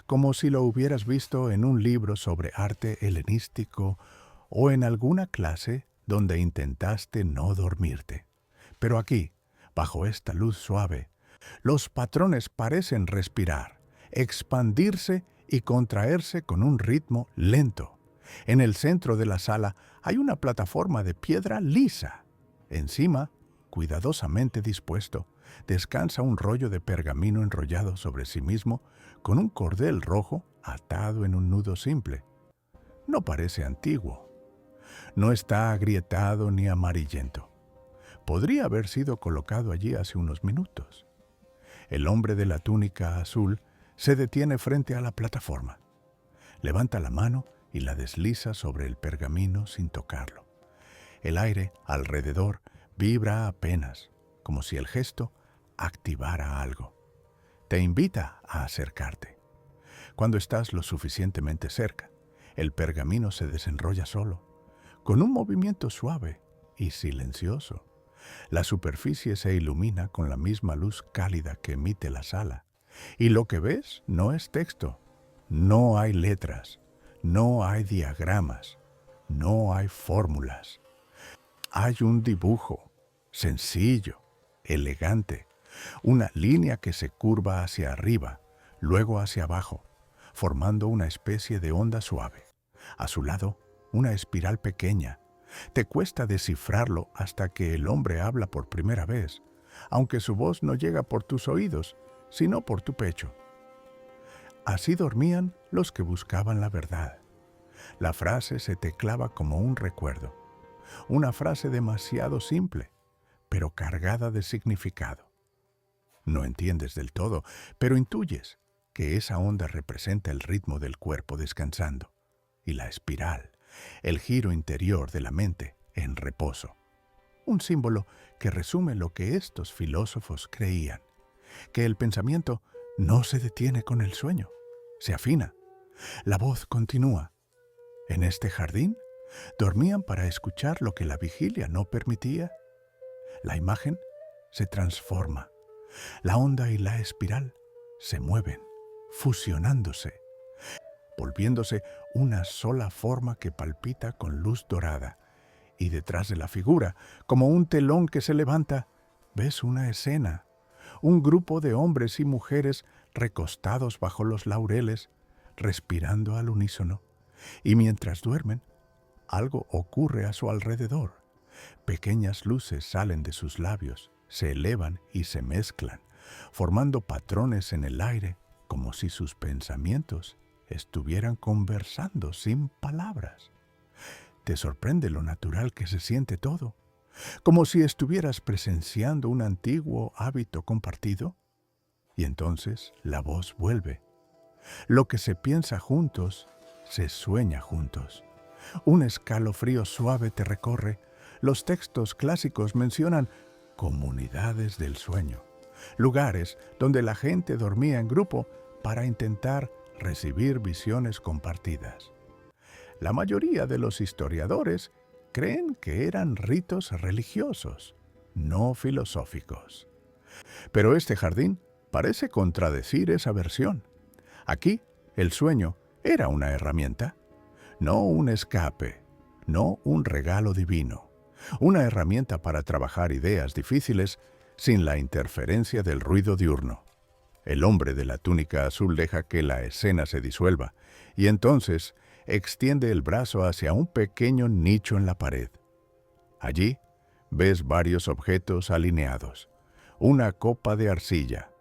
como si lo hubieras visto en un libro sobre arte helenístico o en alguna clase donde intentaste no dormirte. Pero aquí, bajo esta luz suave, los patrones parecen respirar, expandirse y contraerse con un ritmo lento. En el centro de la sala hay una plataforma de piedra lisa. Encima, cuidadosamente dispuesto, descansa un rollo de pergamino enrollado sobre sí mismo con un cordel rojo atado en un nudo simple. No parece antiguo. No está agrietado ni amarillento. Podría haber sido colocado allí hace unos minutos. El hombre de la túnica azul se detiene frente a la plataforma. Levanta la mano y la desliza sobre el pergamino sin tocarlo. El aire alrededor vibra apenas, como si el gesto activara algo. Te invita a acercarte. Cuando estás lo suficientemente cerca, el pergamino se desenrolla solo, con un movimiento suave y silencioso. La superficie se ilumina con la misma luz cálida que emite la sala, y lo que ves no es texto, no hay letras, no hay diagramas, no hay fórmulas. Hay un dibujo, sencillo, elegante, una línea que se curva hacia arriba, luego hacia abajo, formando una especie de onda suave. A su lado, una espiral pequeña. Te cuesta descifrarlo hasta que el hombre habla por primera vez, aunque su voz no llega por tus oídos, sino por tu pecho. Así dormían los que buscaban la verdad. La frase se te clava como un recuerdo. Una frase demasiado simple, pero cargada de significado. No entiendes del todo, pero intuyes que esa onda representa el ritmo del cuerpo descansando y la espiral, el giro interior de la mente en reposo. Un símbolo que resume lo que estos filósofos creían, que el pensamiento no se detiene con el sueño, se afina. La voz continúa. En este jardín dormían para escuchar lo que la vigilia no permitía. La imagen se transforma. La onda y la espiral se mueven, fusionándose, volviéndose una sola forma que palpita con luz dorada. Y detrás de la figura, como un telón que se levanta, ves una escena, un grupo de hombres y mujeres recostados bajo los laureles, respirando al unísono. Y mientras duermen, algo ocurre a su alrededor. Pequeñas luces salen de sus labios, se elevan y se mezclan, formando patrones en el aire, como si sus pensamientos estuvieran conversando sin palabras. Te sorprende lo natural que se siente todo, como si estuvieras presenciando un antiguo hábito compartido. Y entonces la voz vuelve. Lo que se piensa juntos, se sueña juntos. Un escalofrío suave te recorre. Los textos clásicos mencionan comunidades del sueño, lugares donde la gente dormía en grupo para intentar recibir visiones compartidas. La mayoría de los historiadores creen que eran ritos religiosos, no filosóficos. Pero este jardín parece contradecir esa versión. Aquí, el sueño era una herramienta, no un escape, no un regalo divino, una herramienta para trabajar ideas difíciles sin la interferencia del ruido diurno. El hombre de la túnica azul deja que la escena se disuelva y entonces extiende el brazo hacia un pequeño nicho en la pared. Allí ves varios objetos alineados, una copa de arcilla,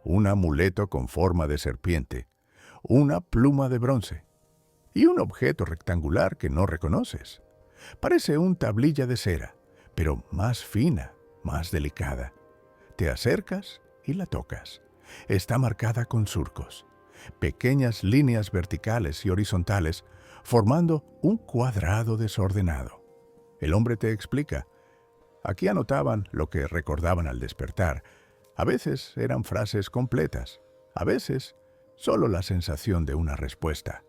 un amuleto con forma de serpiente, una pluma de bronce y un objeto rectangular que no reconoces. Parece una tablilla de cera, pero más fina, más delicada. Te acercas y la tocas. Está marcada con surcos, pequeñas líneas verticales y horizontales, formando un cuadrado desordenado. El hombre te explica. Aquí anotaban lo que recordaban al despertar. A veces eran frases completas, a veces solo la sensación de una respuesta.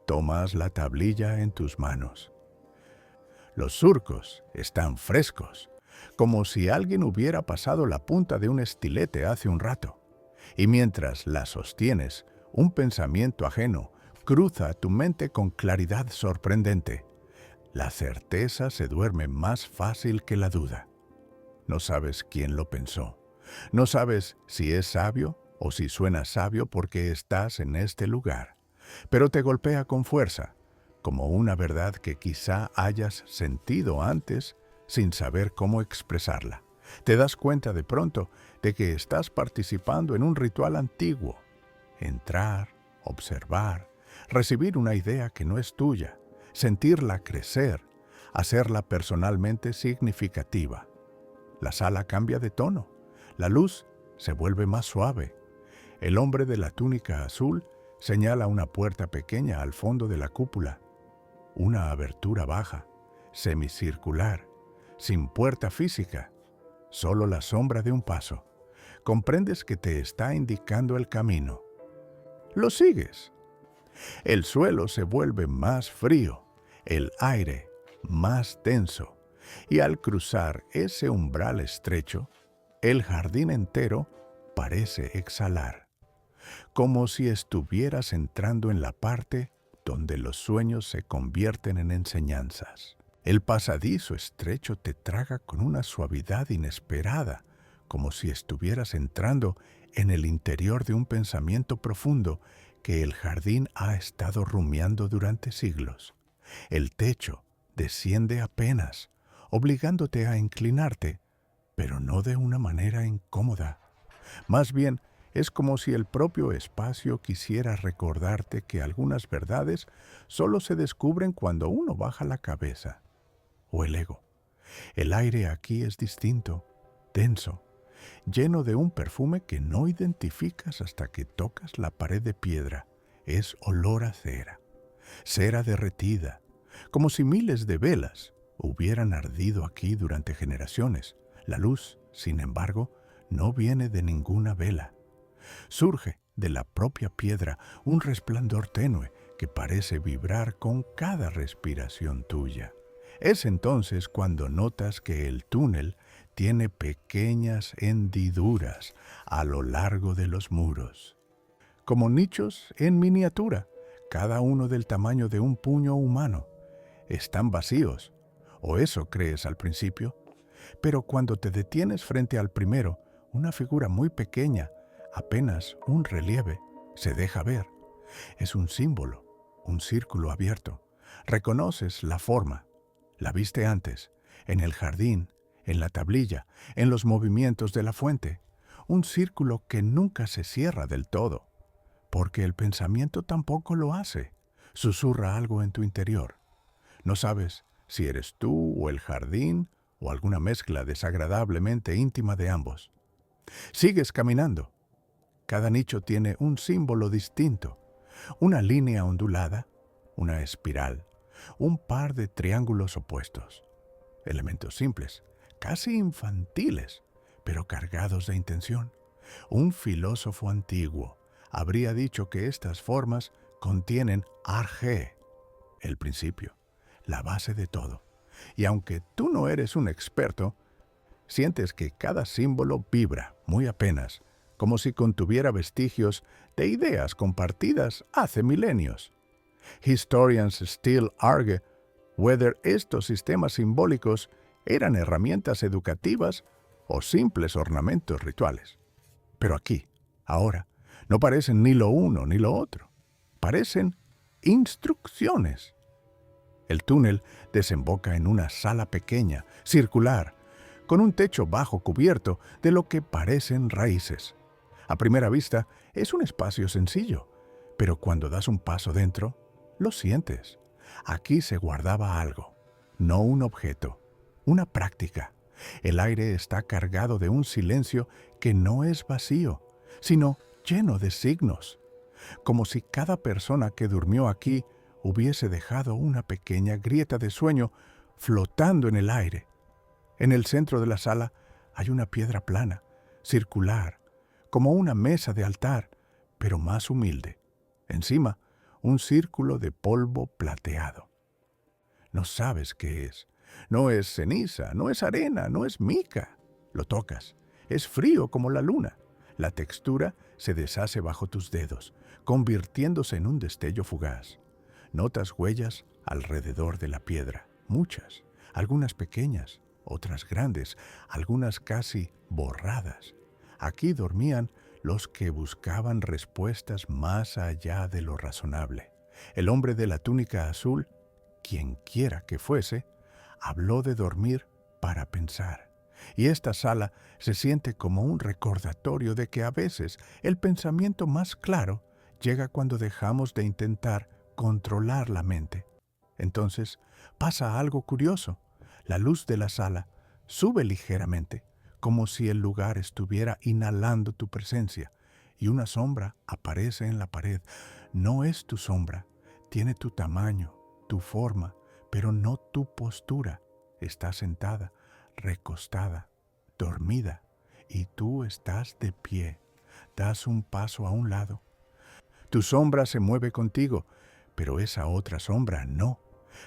Tomas la tablilla en tus manos. Los surcos están frescos, como si alguien hubiera pasado la punta de un estilete hace un rato. Y mientras la sostienes, un pensamiento ajeno cruza tu mente con claridad sorprendente. La certeza se duerme más fácil que la duda. No sabes quién lo pensó. No sabes si es sabio o si suena sabio porque estás en este lugar. Pero te golpea con fuerza, como una verdad que quizá hayas sentido antes sin saber cómo expresarla. Te das cuenta de pronto de que estás participando en un ritual antiguo. Entrar, observar, recibir una idea que no es tuya, sentirla crecer, hacerla personalmente significativa. La sala cambia de tono, la luz se vuelve más suave. El hombre de la túnica azul señala una puerta pequeña al fondo de la cúpula, una abertura baja, semicircular, sin puerta física, solo la sombra de un paso. Comprendes que te está indicando el camino. Lo sigues. El suelo se vuelve más frío, el aire más denso, y al cruzar ese umbral estrecho, el jardín entero parece exhalar, como si estuvieras entrando en la parte donde los sueños se convierten en enseñanzas. El pasadizo estrecho te traga con una suavidad inesperada, como si estuvieras entrando en el interior de un pensamiento profundo que el jardín ha estado rumiando durante siglos. El techo desciende apenas, obligándote a inclinarte, pero no de una manera incómoda. Más bien, Es como si el propio espacio quisiera recordarte que algunas verdades solo se descubren cuando uno baja la cabeza. O el ego. El aire aquí es distinto, denso, lleno de un perfume que no identificas hasta que tocas la pared de piedra. Es olor a cera, cera derretida, como si miles de velas hubieran ardido aquí durante generaciones. La luz, sin embargo, no viene de ninguna vela. Surge de la propia piedra un resplandor tenue que parece vibrar con cada respiración tuya. Es entonces cuando notas que el túnel tiene pequeñas hendiduras a lo largo de los muros, como nichos en miniatura, cada uno del tamaño de un puño humano. Están vacíos, o eso crees al principio, pero cuando te detienes frente al primero, una figura muy pequeña, apenas un relieve, se deja ver. Es un símbolo, un círculo abierto. Reconoces la forma. La viste antes, en el jardín, en la tablilla, en los movimientos de la fuente. Un círculo que nunca se cierra del todo, porque el pensamiento tampoco lo hace. Susurra algo en tu interior. No sabes si eres tú o el jardín o alguna mezcla desagradablemente íntima de ambos. Sigues caminando. Cada nicho tiene un símbolo distinto, una línea ondulada, una espiral, un par de triángulos opuestos. Elementos simples, casi infantiles, pero cargados de intención. Un filósofo antiguo habría dicho que estas formas contienen arjé, el principio, la base de todo. Y aunque tú no eres un experto, sientes que cada símbolo vibra, muy apenas, como si contuviera vestigios de ideas compartidas hace milenios. Historians still argue whether estos sistemas simbólicos eran herramientas educativas o simples ornamentos rituales. Pero aquí, ahora, no parecen ni lo uno ni lo otro. Parecen instrucciones. El túnel desemboca en una sala pequeña, circular, con un techo bajo cubierto de lo que parecen raíces. A primera vista, es un espacio sencillo, pero cuando das un paso dentro, lo sientes. Aquí se guardaba algo, no un objeto, una práctica. El aire está cargado de un silencio que no es vacío, sino lleno de signos, como si cada persona que durmió aquí hubiese dejado una pequeña grieta de sueño flotando en el aire. En el centro de la sala hay una piedra plana, circular, como una mesa de altar, pero más humilde. Encima, un círculo de polvo plateado. No sabes qué es. No es ceniza, no es arena, no es mica. Lo tocas. Es frío como la luna. La textura se deshace bajo tus dedos, convirtiéndose en un destello fugaz. Notas huellas alrededor de la piedra, muchas, algunas pequeñas, otras grandes, algunas casi borradas. Aquí dormían los que buscaban respuestas más allá de lo razonable. El hombre de la túnica azul, quien quiera que fuese, habló de dormir para pensar. Y esta sala se siente como un recordatorio de que a veces el pensamiento más claro llega cuando dejamos de intentar controlar la mente. Entonces pasa algo curioso. La luz de la sala sube ligeramente, como si el lugar estuviera inhalando tu presencia, y una sombra aparece en la pared. No es tu sombra, tiene tu tamaño, tu forma, pero no tu postura. Está sentada, recostada, dormida, y tú estás de pie. Das un paso a un lado. Tu sombra se mueve contigo, pero esa otra sombra no.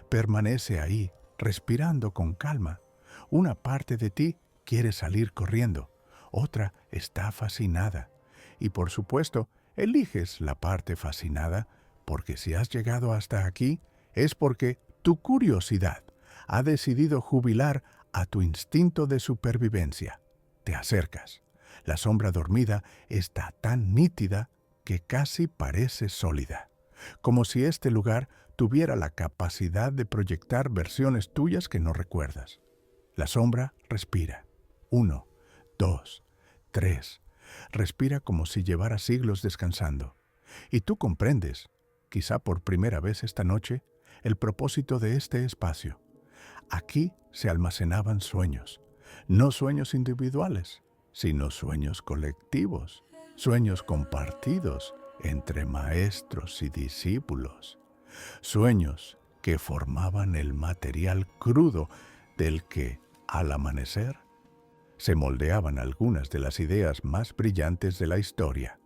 Permanece ahí, respirando con calma. Una parte de ti quiere salir corriendo, otra está fascinada. Y por supuesto, eliges la parte fascinada, porque si has llegado hasta aquí, es porque tu curiosidad ha decidido jubilar a tu instinto de supervivencia. Te acercas. La sombra dormida está tan nítida que casi parece sólida, como si este lugar tuviera la capacidad de proyectar versiones tuyas que no recuerdas. La sombra respira. 1, 2, 3. Respira como si llevara siglos descansando. Y tú comprendes, quizá por primera vez esta noche, el propósito de este espacio. Aquí se almacenaban sueños, no sueños individuales, sino sueños colectivos, sueños compartidos entre maestros y discípulos, sueños que formaban el material crudo del que, al amanecer, se moldeaban algunas de las ideas más brillantes de la historia.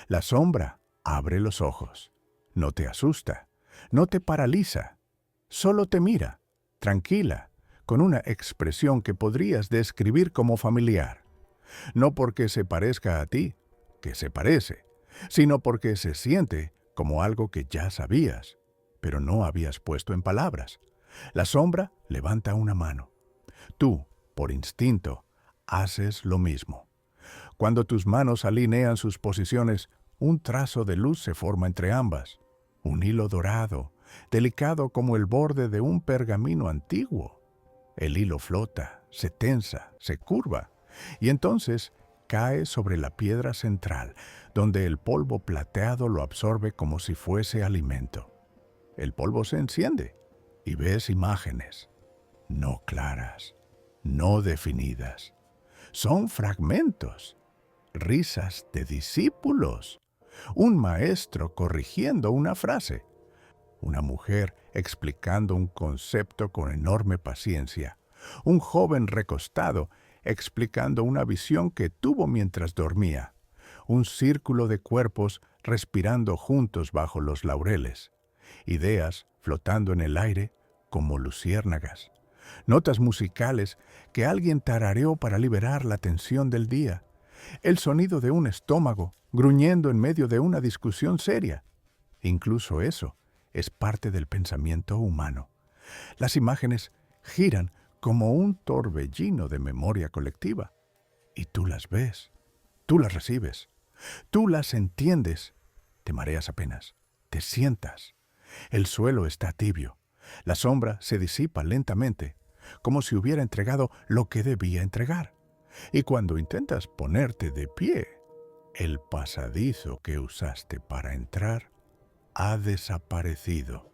La sombra abre los ojos, no te asusta, no te paraliza, solo te mira, tranquila, con una expresión que podrías describir como familiar. No porque se parezca a ti, que se parece, sino porque se siente como algo que ya sabías, pero no habías puesto en palabras. La sombra levanta una mano. Tú, por instinto, haces lo mismo. Cuando tus manos alinean sus posiciones, un trazo de luz se forma entre ambas. Un hilo dorado, delicado como el borde de un pergamino antiguo. El hilo flota, se tensa, se curva, y entonces cae sobre la piedra central, donde el polvo plateado lo absorbe como si fuese alimento. El polvo se enciende, y ves imágenes, no claras, no definidas. Son fragmentos, risas de discípulos, un maestro corrigiendo una frase, una mujer explicando un concepto con enorme paciencia, un joven recostado explicando una visión que tuvo mientras dormía, un círculo de cuerpos respirando juntos bajo los laureles, ideas flotando en el aire como luciérnagas, notas musicales que alguien tarareó para liberar la tensión del día, el sonido de un estómago gruñendo en medio de una discusión seria. Incluso eso es parte del pensamiento humano. Las imágenes giran como un torbellino de memoria colectiva. Y tú las ves, tú las recibes, tú las entiendes. Te mareas apenas, te sientas. El suelo está tibio. La sombra se disipa lentamente, como si hubiera entregado lo que debía entregar. Y cuando intentas ponerte de pie, el pasadizo que usaste para entrar ha desaparecido.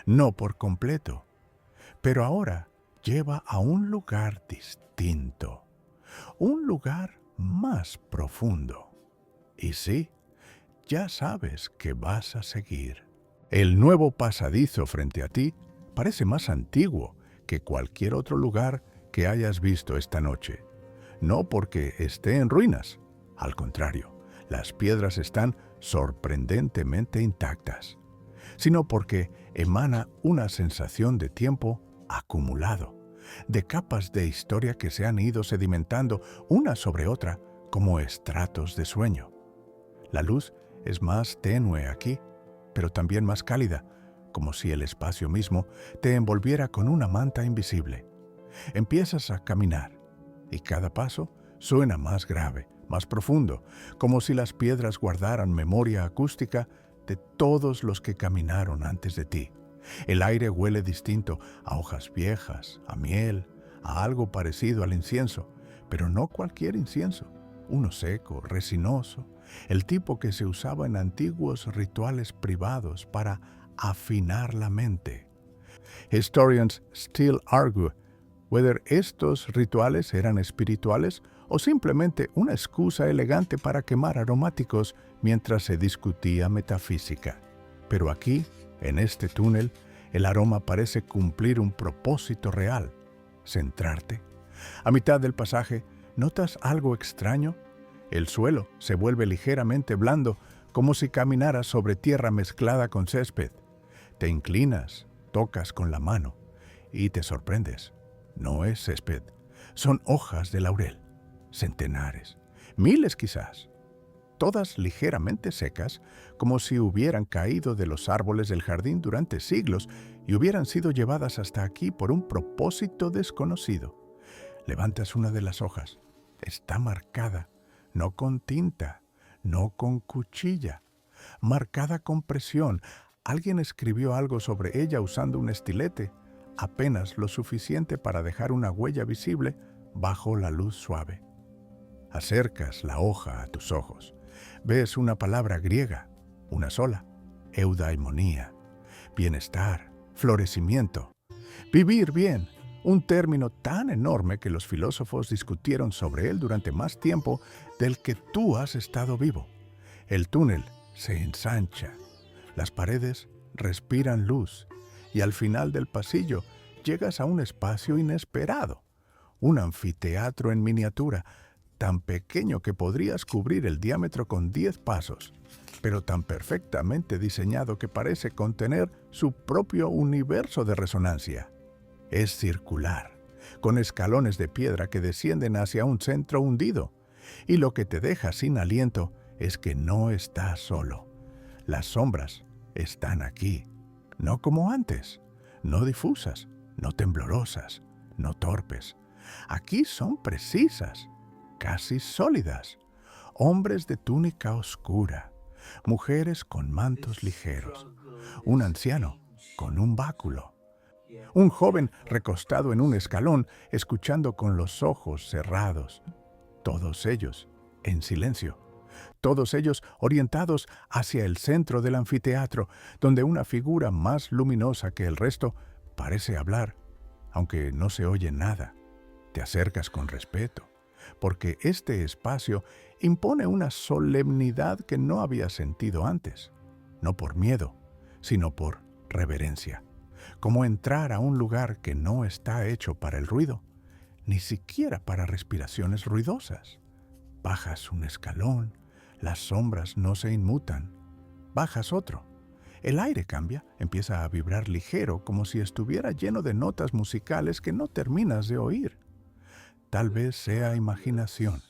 No por completo, pero ahora lleva a un lugar distinto, un lugar más profundo. Y sí, ya sabes que vas a seguir. El nuevo pasadizo frente a ti parece más antiguo que cualquier otro lugar que hayas visto esta noche. No porque esté en ruinas, al contrario, las piedras están sorprendentemente intactas, sino porque emana una sensación de tiempo acumulado, de capas de historia que se han ido sedimentando una sobre otra como estratos de sueño. La luz es más tenue aquí, pero también más cálida, como si el espacio mismo te envolviera con una manta invisible. Empiezas a caminar, y cada paso suena más grave, más profundo, como si las piedras guardaran memoria acústica de todos los que caminaron antes de ti. El aire huele distinto, a hojas viejas, a miel, a algo parecido al incienso, pero no cualquier incienso, uno seco, resinoso, el tipo que se usaba en antiguos rituales privados para afinar la mente. Historians still argue whether estos rituales eran espirituales o simplemente una excusa elegante para quemar aromáticos mientras se discutía metafísica. Pero aquí, en este túnel, el aroma parece cumplir un propósito real: centrarte. A mitad del pasaje, ¿notas algo extraño? El suelo se vuelve ligeramente blando, como si caminaras sobre tierra mezclada con césped. Te inclinas, tocas con la mano y te sorprendes. No es césped, son hojas de laurel, centenares, miles quizás, todas ligeramente secas, como si hubieran caído de los árboles del jardín durante siglos y hubieran sido llevadas hasta aquí por un propósito desconocido. Levantas una de las hojas. Está marcada, no con tinta, no con cuchilla, marcada con presión. Alguien escribió algo sobre ella usando un estilete, apenas lo suficiente para dejar una huella visible bajo la luz suave. Acercas la hoja a tus ojos. Ves una palabra griega, una sola, eudaimonía, bienestar, florecimiento. Vivir bien, un término tan enorme que los filósofos discutieron sobre él durante más tiempo del que tú has estado vivo. El túnel se ensancha, las paredes respiran luz y al final del pasillo llegas a un espacio inesperado, un anfiteatro en miniatura, tan pequeño que podrías cubrir el diámetro con 10 pasos, pero tan perfectamente diseñado que parece contener su propio universo de resonancia. Es circular, con escalones de piedra que descienden hacia un centro hundido, y lo que te deja sin aliento es que no estás solo. Las sombras están aquí, no como antes, no difusas, no temblorosas, no torpes. Aquí son precisas, casi sólidas. Hombres de túnica oscura, mujeres con mantos ligeros, un anciano con un báculo, un joven recostado en un escalón, escuchando con los ojos cerrados. Todos ellos en silencio. Todos ellos orientados hacia el centro del anfiteatro, donde una figura más luminosa que el resto parece hablar, aunque no se oye nada. Te acercas con respeto, porque este espacio impone una solemnidad que no había sentido antes, no por miedo, sino por reverencia, como entrar a un lugar que no está hecho para el ruido, ni siquiera para respiraciones ruidosas. Bajas un escalón, las sombras no se inmutan. Bajas otro. El aire cambia, empieza a vibrar ligero, como si estuviera lleno de notas musicales que no terminas de oír. Tal vez sea imaginación,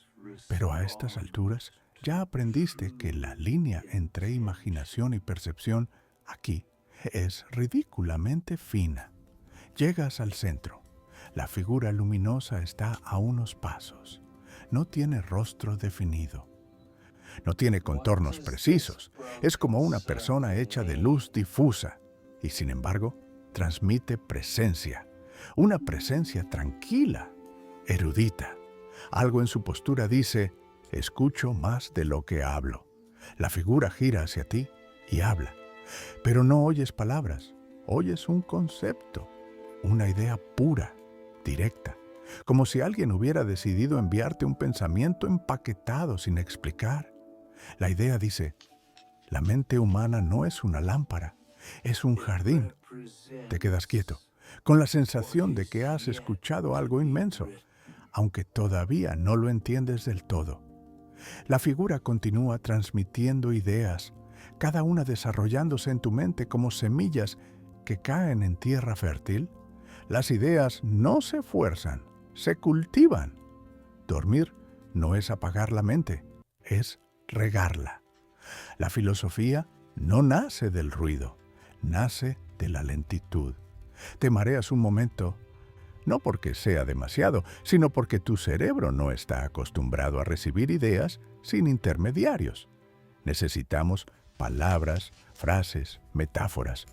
pero a estas alturas ya aprendiste que la línea entre imaginación y percepción aquí es ridículamente fina. Llegas al centro. La figura luminosa está a unos pasos. No tiene rostro definido. No tiene contornos precisos. Es como una persona hecha de luz difusa y, sin embargo, transmite presencia. Una presencia tranquila, erudita. Algo en su postura dice: escucho más de lo que hablo. La figura gira hacia ti y habla. Pero no oyes palabras, oyes un concepto, una idea pura, directa, como si alguien hubiera decidido enviarte un pensamiento empaquetado sin explicar. La idea dice: la mente humana no es una lámpara, es un jardín. Te quedas quieto, con la sensación de que has escuchado algo inmenso, aunque todavía no lo entiendes del todo. La figura continúa transmitiendo ideas, cada una desarrollándose en tu mente como semillas que caen en tierra fértil. Las ideas no se fuerzan, se cultivan. Dormir no es apagar la mente, es regarla. La filosofía no nace del ruido, nace de la lentitud. Te mareas un momento, no porque sea demasiado, sino porque tu cerebro no está acostumbrado a recibir ideas sin intermediarios. Necesitamos palabras, frases, metáforas.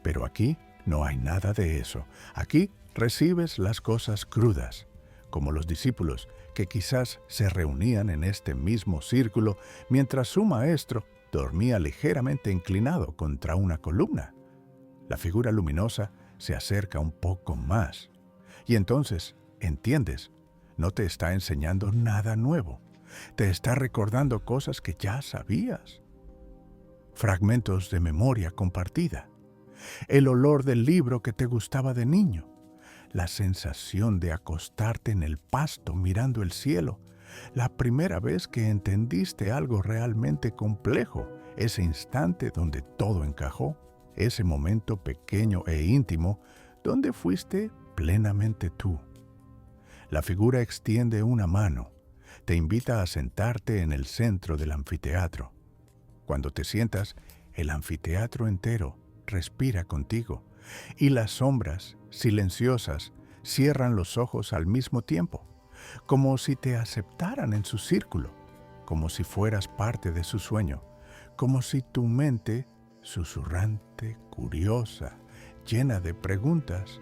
Pero aquí no hay nada de eso. Aquí recibes las cosas crudas, como los discípulos que quizás se reunían en este mismo círculo mientras su maestro dormía ligeramente inclinado contra una columna. La figura luminosa se acerca un poco más. Y entonces, entiendes, no te está enseñando nada nuevo. Te está recordando cosas que ya sabías. Fragmentos de memoria compartida. El olor del libro que te gustaba de niño. La sensación de acostarte en el pasto mirando el cielo. La primera vez que entendiste algo realmente complejo. Ese instante donde todo encajó. Ese momento pequeño e íntimo donde fuiste plenamente tú. La figura extiende una mano. Te invita a sentarte en el centro del anfiteatro. Cuando te sientas, el anfiteatro entero respira contigo y las sombras, silenciosas, cierran los ojos al mismo tiempo, como si te aceptaran en su círculo, como si fueras parte de su sueño, como si tu mente, susurrante, curiosa, llena de preguntas,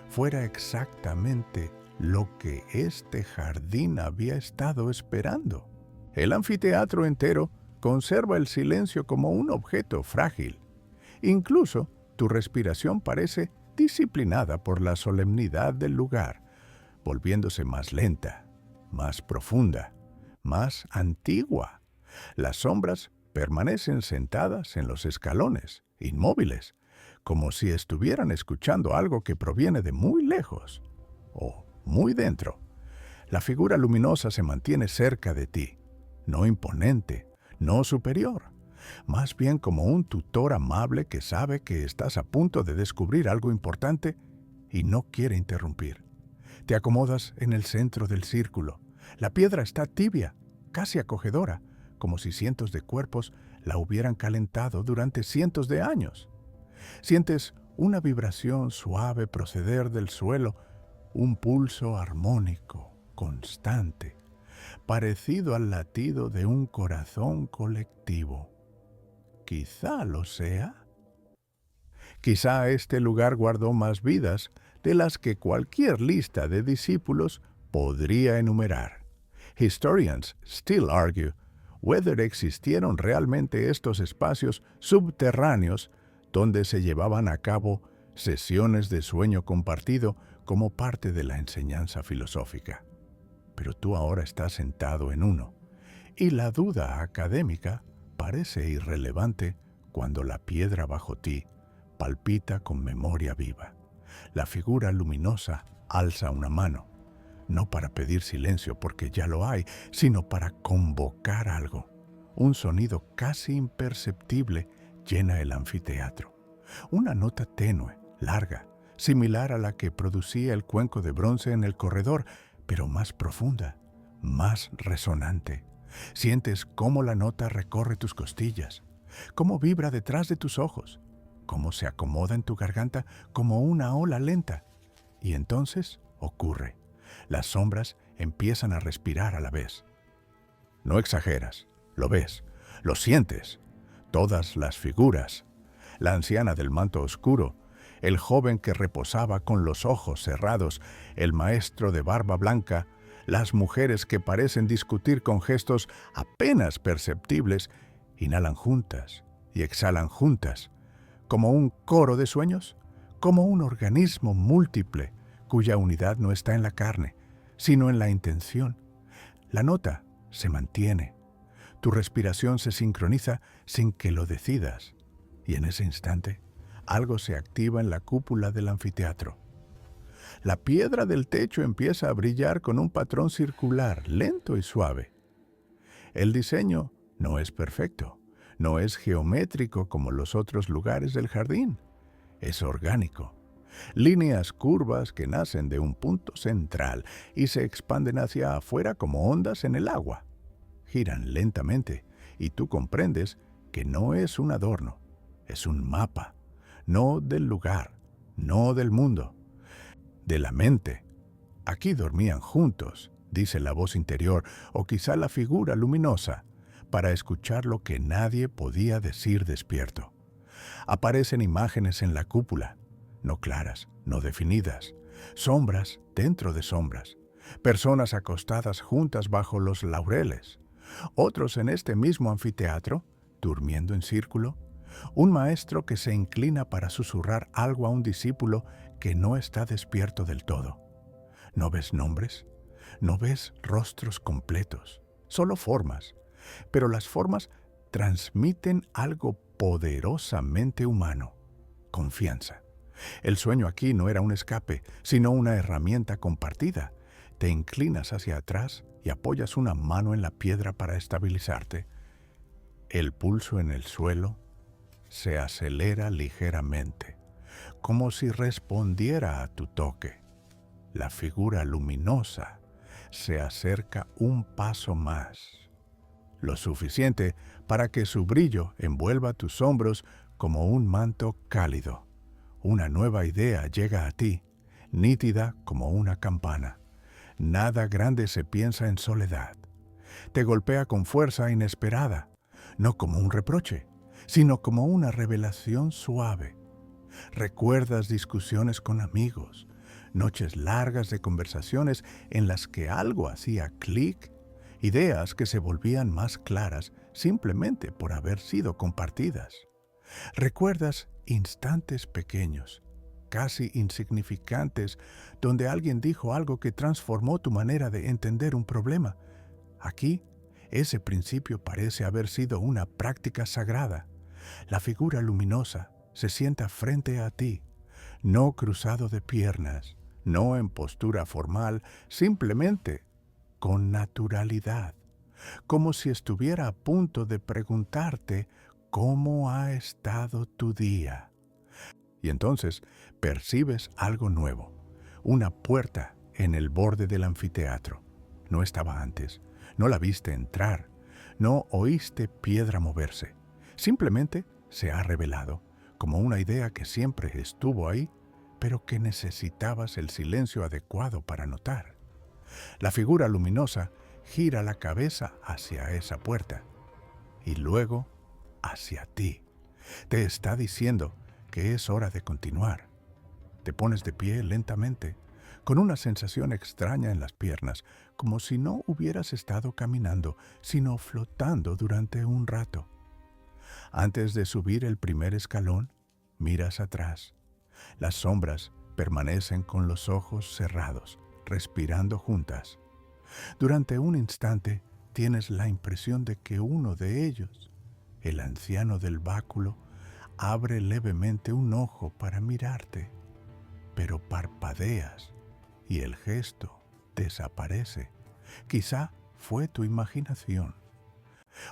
fuera exactamente lo que este jardín había estado esperando. El anfiteatro entero conserva el silencio como un objeto frágil. Incluso tu respiración parece disciplinada por la solemnidad del lugar, volviéndose más lenta, más profunda, más antigua. Las sombras permanecen sentadas en los escalones, inmóviles, como si estuvieran escuchando algo que proviene de muy lejos o muy dentro. La figura luminosa se mantiene cerca de ti, no imponente, no superior, más bien como un tutor amable que sabe que estás a punto de descubrir algo importante y no quiere interrumpir. Te acomodas en el centro del círculo. La piedra está tibia, casi acogedora, como si cientos de cuerpos la hubieran calentado durante cientos de años. Sientes una vibración suave proceder del suelo, un pulso armónico, constante, parecido al latido de un corazón colectivo. Quizá lo sea. Quizá este lugar guardó más vidas de las que cualquier lista de discípulos podría enumerar. Historians still argue whether existieron realmente estos espacios subterráneos donde se llevaban a cabo sesiones de sueño compartido como parte de la enseñanza filosófica. Pero tú ahora estás sentado en uno, y la duda académica parece irrelevante cuando la piedra bajo ti palpita con memoria viva. La figura luminosa alza una mano, no para pedir silencio porque ya lo hay, sino para convocar algo. Un sonido casi imperceptible llena el anfiteatro. Una nota tenue, larga, similar a la que producía el cuenco de bronce en el corredor, pero más profunda, más resonante. Sientes cómo la nota recorre tus costillas, cómo vibra detrás de tus ojos, cómo se acomoda en tu garganta como una ola lenta. Y entonces ocurre. Las sombras empiezan a respirar a la vez. No exageras, lo ves, lo sientes. Todas las figuras. La anciana del manto oscuro, el joven que reposaba con los ojos cerrados, el maestro de barba blanca, las mujeres que parecen discutir con gestos apenas perceptibles, inhalan juntas y exhalan juntas, como un coro de sueños, como un organismo múltiple cuya unidad no está en la carne, sino en la intención. La nota se mantiene, tu respiración se sincroniza sin que lo decidas, y en ese instante algo se activa en la cúpula del anfiteatro. La piedra del techo empieza a brillar con un patrón circular, lento y suave. El diseño no es perfecto, no es geométrico como los otros lugares del jardín. Es orgánico. Líneas curvas que nacen de un punto central y se expanden hacia afuera como ondas en el agua. Giran lentamente y tú comprendes que no es un adorno, es un mapa, no del lugar, no del mundo, de la mente. Aquí dormían juntos, dice la voz interior o quizá la figura luminosa, para escuchar lo que nadie podía decir despierto. Aparecen imágenes en la cúpula, no claras, no definidas, sombras dentro de sombras, personas acostadas juntas bajo los laureles, otros en este mismo anfiteatro, durmiendo en círculo, un maestro que se inclina para susurrar algo a un discípulo que no está despierto del todo. No ves nombres, no ves rostros completos, solo formas, pero las formas transmiten algo poderosamente humano, confianza. El sueño aquí no era un escape, sino una herramienta compartida. Te inclinas hacia atrás y apoyas una mano en la piedra para estabilizarte. El pulso en el suelo se acelera ligeramente, como si respondiera a tu toque. La figura luminosa se acerca un paso más, lo suficiente para que su brillo envuelva tus hombros como un manto cálido. Una nueva idea llega a ti, nítida como una campana. Nada grande se piensa en soledad. Te golpea con fuerza inesperada, no como un reproche, sino como una revelación suave. Recuerdas discusiones con amigos, noches largas de conversaciones en las que algo hacía clic, ideas que se volvían más claras simplemente por haber sido compartidas. ¿Recuerdas instantes pequeños, casi insignificantes, donde alguien dijo algo que transformó tu manera de entender un problema? Aquí, ese principio parece haber sido una práctica sagrada. La figura luminosa se sienta frente a ti, no cruzado de piernas, no en postura formal, simplemente con naturalidad, como si estuviera a punto de preguntarte cómo ha estado tu día. Y entonces percibes algo nuevo, una puerta en el borde del anfiteatro. No estaba antes, no la viste entrar, no oíste piedra moverse. Simplemente se ha revelado como una idea que siempre estuvo ahí, pero que necesitabas el silencio adecuado para notar. La figura luminosa gira la cabeza hacia esa puerta y luego hacia ti. Te está diciendo que es hora de continuar. Te pones de pie lentamente, con una sensación extraña en las piernas, como si no hubieras estado caminando, sino flotando durante un rato. Antes de subir el primer escalón, miras atrás. Las sombras permanecen con los ojos cerrados, respirando juntas. Durante un instante tienes la impresión de que uno de ellos, el anciano del báculo, abre levemente un ojo para mirarte, pero parpadeas y el gesto desaparece. Quizá fue tu imaginación.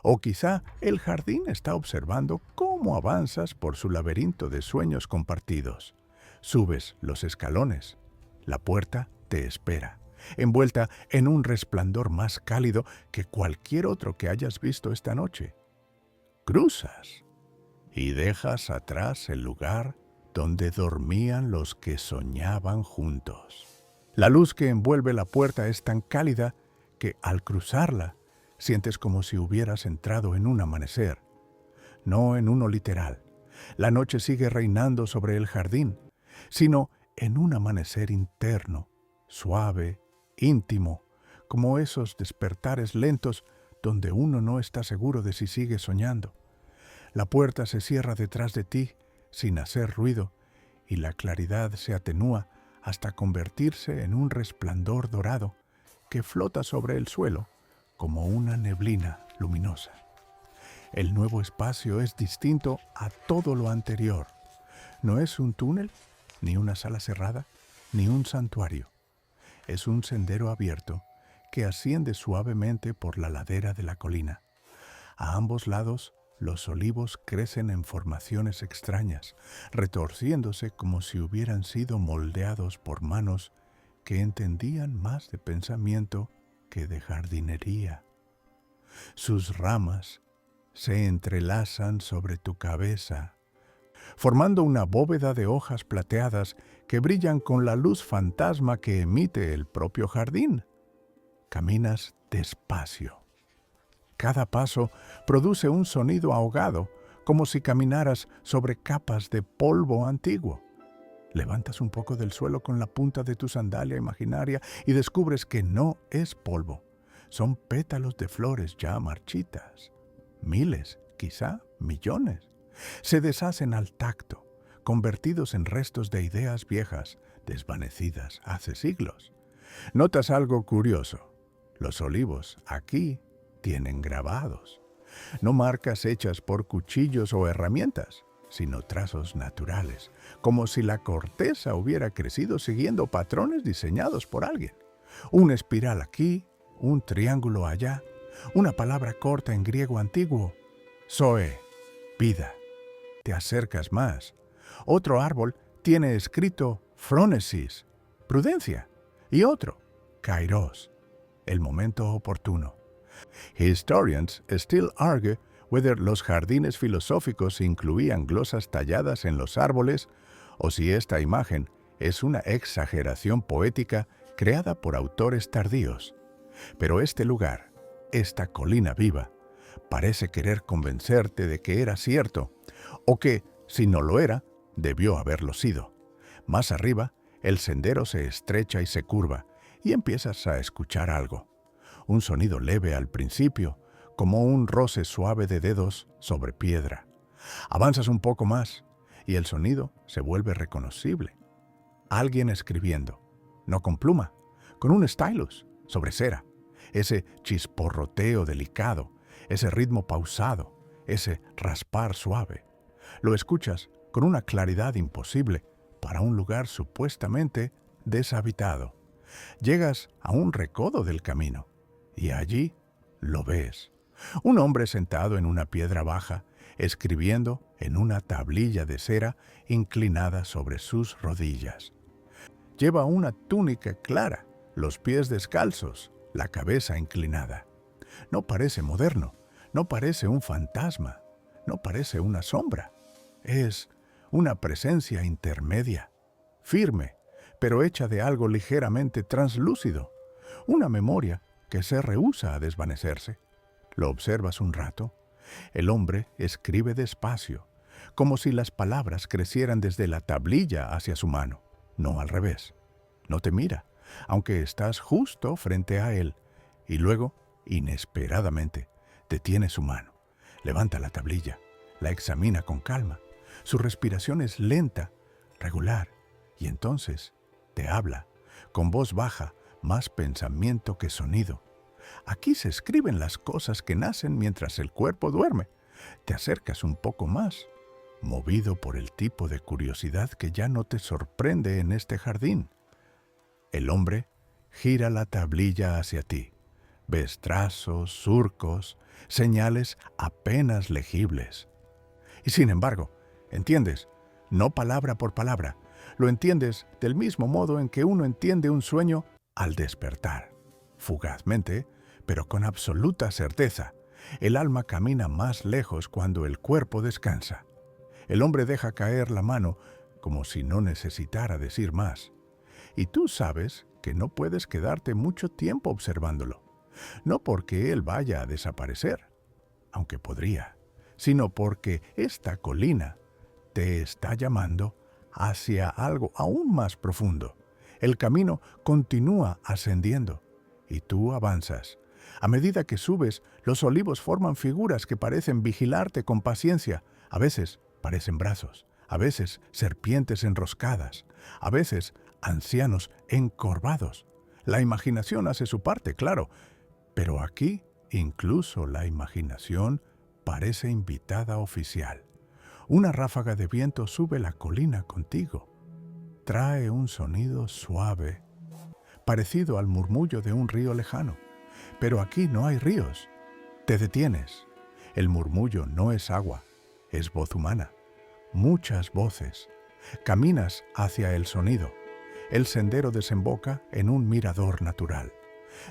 O quizá el jardín está observando cómo avanzas por su laberinto de sueños compartidos. Subes los escalones. La puerta te espera, envuelta en un resplandor más cálido que cualquier otro que hayas visto esta noche. Cruzas y dejas atrás el lugar donde dormían los que soñaban juntos. La luz que envuelve la puerta es tan cálida que al cruzarla sientes como si hubieras entrado en un amanecer, no en uno literal. La noche sigue reinando sobre el jardín, sino en un amanecer interno, suave, íntimo, como esos despertares lentos donde uno no está seguro de si sigue soñando. La puerta se cierra detrás de ti sin hacer ruido y la claridad se atenúa hasta convertirse en un resplandor dorado que flota sobre el suelo como una neblina luminosa. El nuevo espacio es distinto a todo lo anterior. No es un túnel, ni una sala cerrada, ni un santuario. Es un sendero abierto que asciende suavemente por la ladera de la colina. A ambos lados, los olivos crecen en formaciones extrañas, retorciéndose como si hubieran sido moldeados por manos que entendían más de pensamiento que de jardinería. Sus ramas se entrelazan sobre tu cabeza, formando una bóveda de hojas plateadas que brillan con la luz fantasma que emite el propio jardín. Caminas despacio. Cada paso produce un sonido ahogado, como si caminaras sobre capas de polvo antiguo. Levantas un poco del suelo con la punta de tu sandalia imaginaria y descubres que no es polvo. Son pétalos de flores ya marchitas. Miles, quizá millones. Se deshacen al tacto, convertidos en restos de ideas viejas, desvanecidas hace siglos. Notas algo curioso. Los olivos aquí tienen grabados. No marcas hechas por cuchillos o herramientas, sino trazos naturales, como si la corteza hubiera crecido siguiendo patrones diseñados por alguien. Una espiral aquí, un triángulo allá, una palabra corta en griego antiguo, zoe, vida. Te acercas más. Otro árbol tiene escrito phronesis, prudencia, y otro, kairos, el momento oportuno. Historians still argue whether los jardines filosóficos incluían glosas talladas en los árboles o si esta imagen es una exageración poética creada por autores tardíos. Pero este lugar, esta colina viva, parece querer convencerte de que era cierto, o que, si no lo era, debió haberlo sido. Más arriba, El sendero se estrecha y se curva, y empiezas a escuchar algo. Un sonido leve al principio, como un roce suave de dedos sobre piedra. Avanzas un poco más, y el sonido se vuelve reconocible. Alguien escribiendo, no con pluma, con un stylus, sobre cera. Ese chisporroteo delicado, ese ritmo pausado, ese raspar suave. Lo escuchas con una claridad imposible para un lugar supuestamente deshabitado. Llegas a un recodo del camino y allí lo ves. Un hombre sentado en una piedra baja, escribiendo en una tablilla de cera inclinada sobre sus rodillas. Lleva una túnica clara, los pies descalzos, la cabeza inclinada. No parece moderno, no parece un fantasma, no parece una sombra. Es una presencia intermedia, firme, pero hecha de algo ligeramente translúcido, una memoria que se rehúsa a desvanecerse. Lo observas un rato. El hombre escribe despacio, como si las palabras crecieran desde la tablilla hacia su mano, no al revés. No te mira, aunque estás justo frente a él, y luego, inesperadamente, detiene su mano, levanta la tablilla, la examina con calma. Su respiración es lenta, regular, y entonces te habla, con voz baja, más pensamiento que sonido. Aquí se escriben las cosas que nacen mientras el cuerpo duerme. Te acercas un poco más, movido por el tipo de curiosidad que ya no te sorprende en este jardín. El hombre gira la tablilla hacia ti. Ves trazos, surcos, señales apenas legibles. Y sin embargo, entiendes, no palabra por palabra, lo entiendes del mismo modo en que uno entiende un sueño al despertar. Fugazmente, pero con absoluta certeza, el alma camina más lejos cuando el cuerpo descansa. El hombre deja caer la mano como si no necesitara decir más. Y tú sabes que no puedes quedarte mucho tiempo observándolo. No porque él vaya a desaparecer, aunque podría, sino porque esta colina te está llamando hacia algo aún más profundo. El camino continúa ascendiendo y tú avanzas. A medida que subes, los olivos forman figuras que parecen vigilarte con paciencia. A veces parecen brazos, a veces serpientes enroscadas, a veces ancianos encorvados. La imaginación hace su parte, claro, pero aquí incluso la imaginación parece invitada oficial. Una ráfaga de viento sube la colina contigo. Trae un sonido suave, parecido al murmullo de un río lejano. Pero aquí no hay ríos. Te detienes. El murmullo no es agua, es voz humana. Muchas voces. Caminas hacia el sonido. El sendero desemboca en un mirador natural.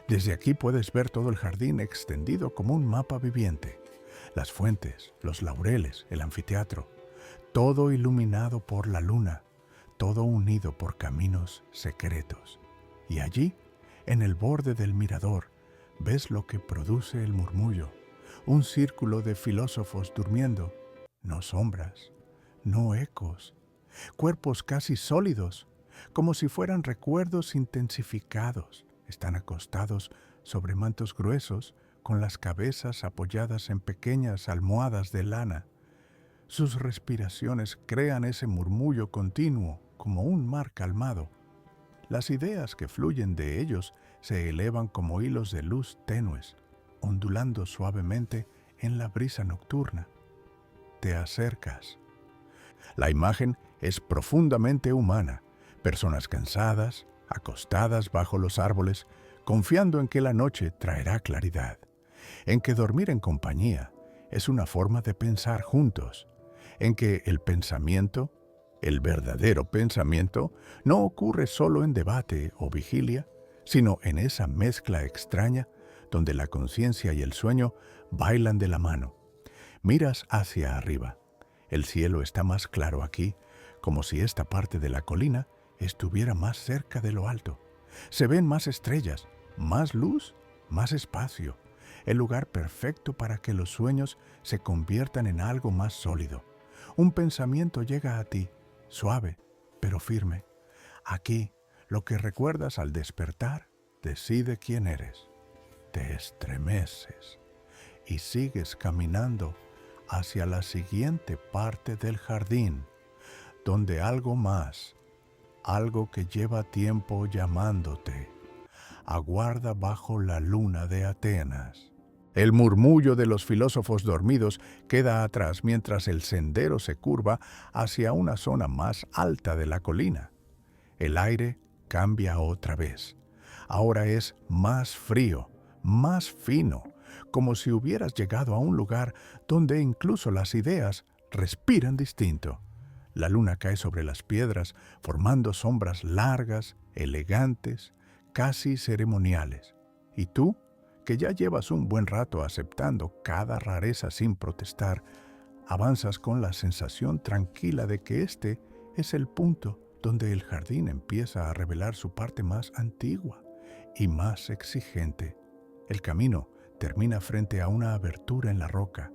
Desde aquí puedes ver todo el jardín extendido como un mapa viviente. Las fuentes, los laureles, el anfiteatro, todo iluminado por la luna, todo unido por caminos secretos. Y allí, en el borde del mirador, ves lo que produce el murmullo, un círculo de filósofos durmiendo, no sombras, no ecos, cuerpos casi sólidos, como si fueran recuerdos intensificados. Están acostados sobre mantos gruesos, con las cabezas apoyadas en pequeñas almohadas de lana. Sus respiraciones crean ese murmullo continuo, como un mar calmado. Las ideas que fluyen de ellos se elevan como hilos de luz tenues, ondulando suavemente en la brisa nocturna. Te acercas. La imagen es profundamente humana. Personas cansadas, acostadas bajo los árboles, confiando en que la noche traerá claridad, en que dormir en compañía es una forma de pensar juntos, en que el pensamiento, el verdadero pensamiento, no ocurre solo en debate o vigilia, sino en esa mezcla extraña donde la conciencia y el sueño bailan de la mano. Miras hacia arriba. El cielo está más claro aquí, como si esta parte de la colina estuviera más cerca de lo alto. Se ven más estrellas, más luz, más espacio. El lugar perfecto para que los sueños se conviertan en algo más sólido. Un pensamiento llega a ti, suave, pero firme. Aquí, lo que recuerdas al despertar decide quién eres. Te estremeces y sigues caminando hacia la siguiente parte del jardín, donde algo más, algo que lleva tiempo llamándote, aguarda bajo la luna de Atenas. El murmullo de los filósofos dormidos queda atrás mientras el sendero se curva hacia una zona más alta de la colina. El aire cambia otra vez. Ahora es más frío, más fino, como si hubieras llegado a un lugar donde incluso las ideas respiran distinto. La luna cae sobre las piedras, formando sombras largas, elegantes, casi ceremoniales. Y tú, que ya llevas un buen rato aceptando cada rareza sin protestar, avanzas con la sensación tranquila de que este es el punto donde el jardín empieza a revelar su parte más antigua y más exigente. El camino termina frente a una abertura en la roca.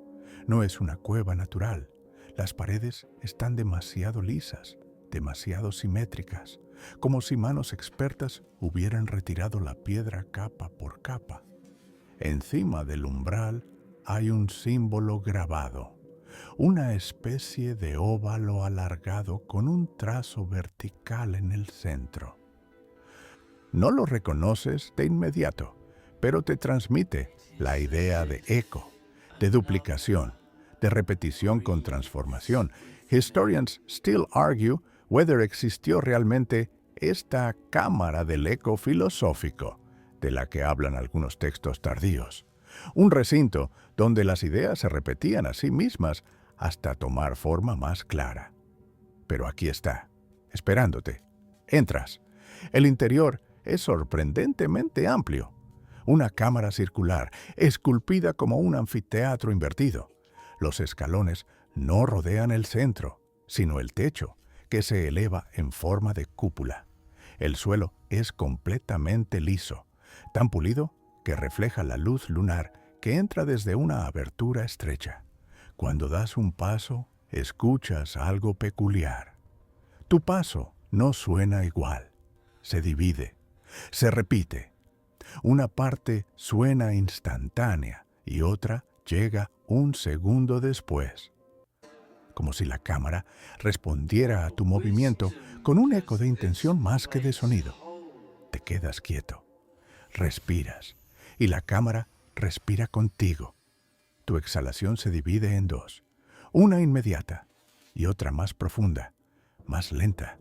No es una cueva natural. Las paredes están demasiado lisas, demasiado simétricas, como si manos expertas hubieran retirado la piedra capa por capa. Encima del umbral hay un símbolo grabado, una especie de óvalo alargado con un trazo vertical en el centro. No lo reconoces de inmediato, pero te transmite la idea de eco, de duplicación, de repetición con transformación. Historians still argue whether existió realmente esta cámara del eco filosófico, de la que hablan algunos textos tardíos. Un recinto donde las ideas se repetían a sí mismas hasta tomar forma más clara. Pero aquí está, esperándote. Entras. El interior es sorprendentemente amplio. Una cámara circular, esculpida como un anfiteatro invertido. Los escalones no rodean el centro, sino el techo, que se eleva en forma de cúpula. El suelo es completamente liso, tan pulido que refleja la luz lunar que entra desde una abertura estrecha. Cuando das un paso, escuchas algo peculiar. Tu paso no suena igual. Se divide, se repite. Una parte suena instantánea y otra llega un segundo después. Como si la cámara respondiera a tu movimiento con un eco de intención más que de sonido. Te quedas quieto, respiras, y la cámara respira contigo. Tu exhalación se divide en dos, una inmediata y otra más profunda, más lenta,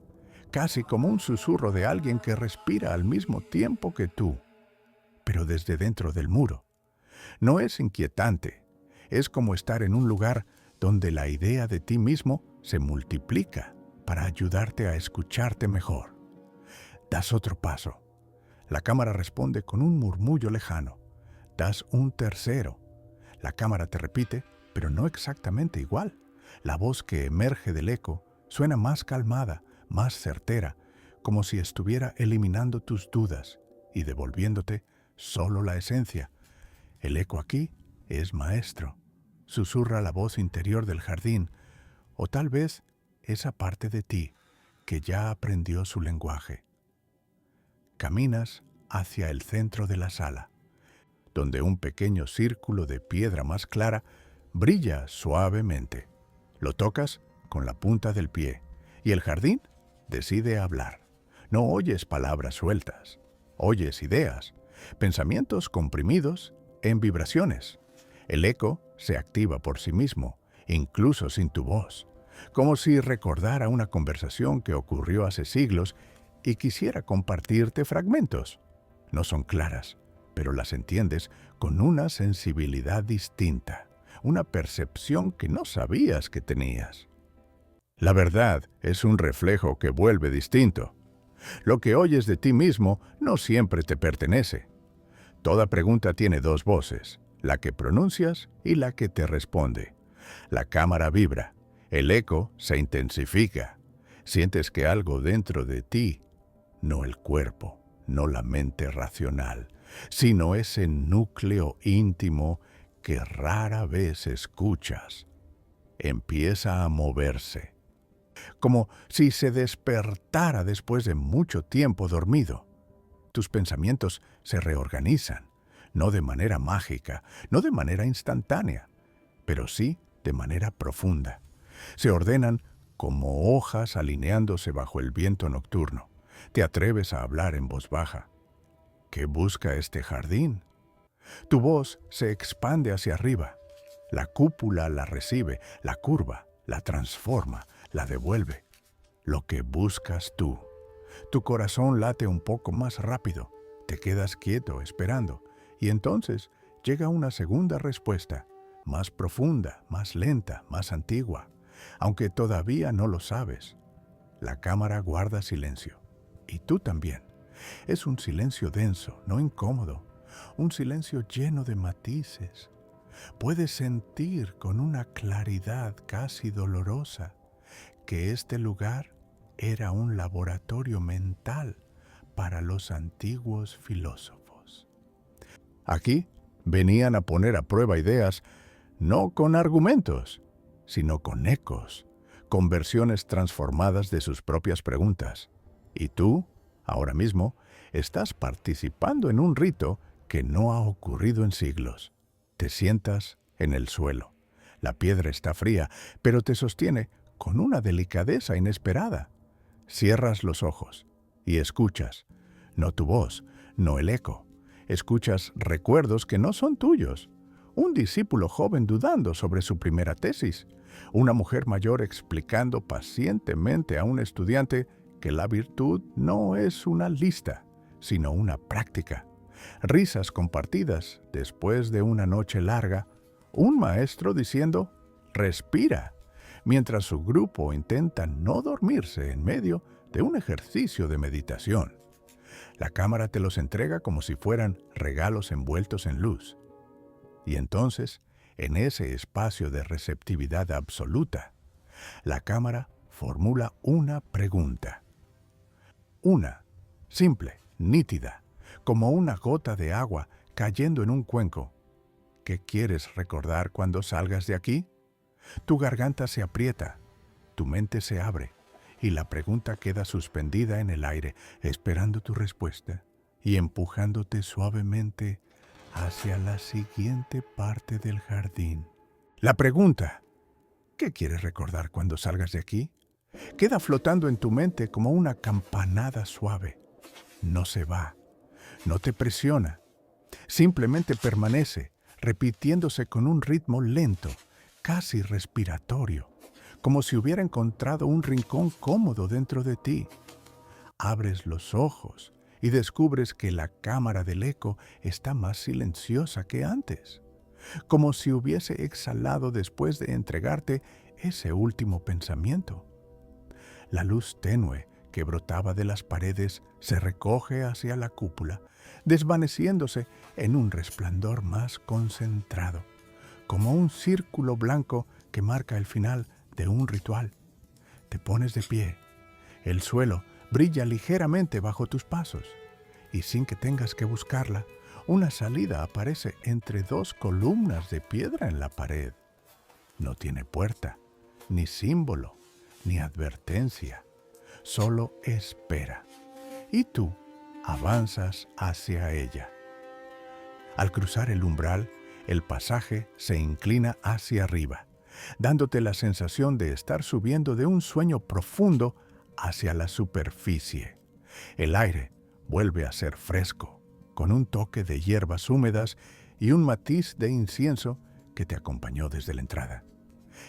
casi como un susurro de alguien que respira al mismo tiempo que tú, pero desde dentro del muro. No es inquietante, es como estar en un lugar donde la idea de ti mismo se multiplica para ayudarte a escucharte mejor. Das otro paso. La cámara responde con un murmullo lejano. Das un tercero. La cámara te repite, pero no exactamente igual. La voz que emerge del eco suena más calmada, más certera, como si estuviera eliminando tus dudas y devolviéndote solo la esencia. El eco aquí es maestro. Susurra la voz interior del jardín, o tal vez esa parte de ti que ya aprendió su lenguaje. Caminas hacia el centro de la sala, donde un pequeño círculo de piedra más clara brilla suavemente. Lo tocas con la punta del pie y el jardín decide hablar. No oyes palabras sueltas, oyes ideas, pensamientos comprimidos en vibraciones. El eco se activa por sí mismo, incluso sin tu voz, como si recordara una conversación que ocurrió hace siglos y quisiera compartirte fragmentos. No son claras, pero las entiendes con una sensibilidad distinta, una percepción que no sabías que tenías. La verdad es un reflejo que vuelve distinto. Lo que oyes de ti mismo no siempre te pertenece. Toda pregunta tiene dos voces, la que pronuncias y la que te responde. La cámara vibra, el eco se intensifica. Sientes que algo dentro de ti, no el cuerpo, no la mente racional, sino ese núcleo íntimo que rara vez escuchas, empieza a moverse. como si se despertara después de mucho tiempo dormido. Tus pensamientos se reorganizan, no de manera mágica, no de manera instantánea, pero sí de manera profunda. Se ordenan como hojas alineándose bajo el viento nocturno. Te atreves a hablar en voz baja. ¿Qué busca este jardín? Tu voz se expande hacia arriba. La cúpula la recibe, la curva, la transforma, la devuelve. Lo que buscas tú. Tu corazón late un poco más rápido. Te quedas quieto esperando. Y entonces llega una segunda respuesta, más profunda, más lenta, más antigua. Aunque todavía no lo sabes. La cámara guarda silencio. Y tú también. Es un silencio denso, no incómodo. Un silencio lleno de matices. Puedes sentir con una claridad casi dolorosa que este lugar era un laboratorio mental para los antiguos filósofos. Aquí venían a poner a prueba ideas no con argumentos, sino con ecos, con versiones transformadas de sus propias preguntas. Y tú, ahora mismo, estás participando en un rito que no ha ocurrido en siglos. Te sientas en el suelo. La piedra está fría, pero te sostiene con una delicadeza inesperada. Cierras los ojos y escuchas, no tu voz, no el eco. Escuchas recuerdos que no son tuyos. Un discípulo joven dudando sobre su primera tesis. Una mujer mayor explicando pacientemente a un estudiante que la virtud no es una lista, sino una práctica. Risas compartidas después de una noche larga. Un maestro diciendo, respira, mientras su grupo intenta no dormirse en medio de un ejercicio de meditación. La cámara te los entrega como si fueran regalos envueltos en luz. Y entonces, en ese espacio de receptividad absoluta, la cámara formula una pregunta. Una, simple, nítida, como una gota de agua cayendo en un cuenco. ¿Qué quieres recordar cuando salgas de aquí? Tu garganta se aprieta, tu mente se abre y la pregunta queda suspendida en el aire, esperando tu respuesta y empujándote suavemente hacia la siguiente parte del jardín. La pregunta, ¿qué quieres recordar cuando salgas de aquí? Queda flotando en tu mente como una campanada suave. No se va, no te presiona, simplemente permanece, repitiéndose con un ritmo lento, casi respiratorio, como si hubiera encontrado un rincón cómodo dentro de ti. Abres los ojos y descubres que la cámara del eco está más silenciosa que antes, como si hubiese exhalado después de entregarte ese último pensamiento. La luz tenue que brotaba de las paredes se recoge hacia la cúpula, desvaneciéndose en un resplandor más concentrado, como un círculo blanco que marca el final de un ritual. Te pones de pie. El suelo brilla ligeramente bajo tus pasos y sin que tengas que buscarla, una salida aparece entre dos columnas de piedra en la pared. No tiene puerta, ni símbolo, ni advertencia. Solo espera. Y tú avanzas hacia ella. Al cruzar el umbral, el pasaje se inclina hacia arriba, dándote la sensación de estar subiendo de un sueño profundo hacia la superficie. El aire vuelve a ser fresco, con un toque de hierbas húmedas y un matiz de incienso que te acompañó desde la entrada.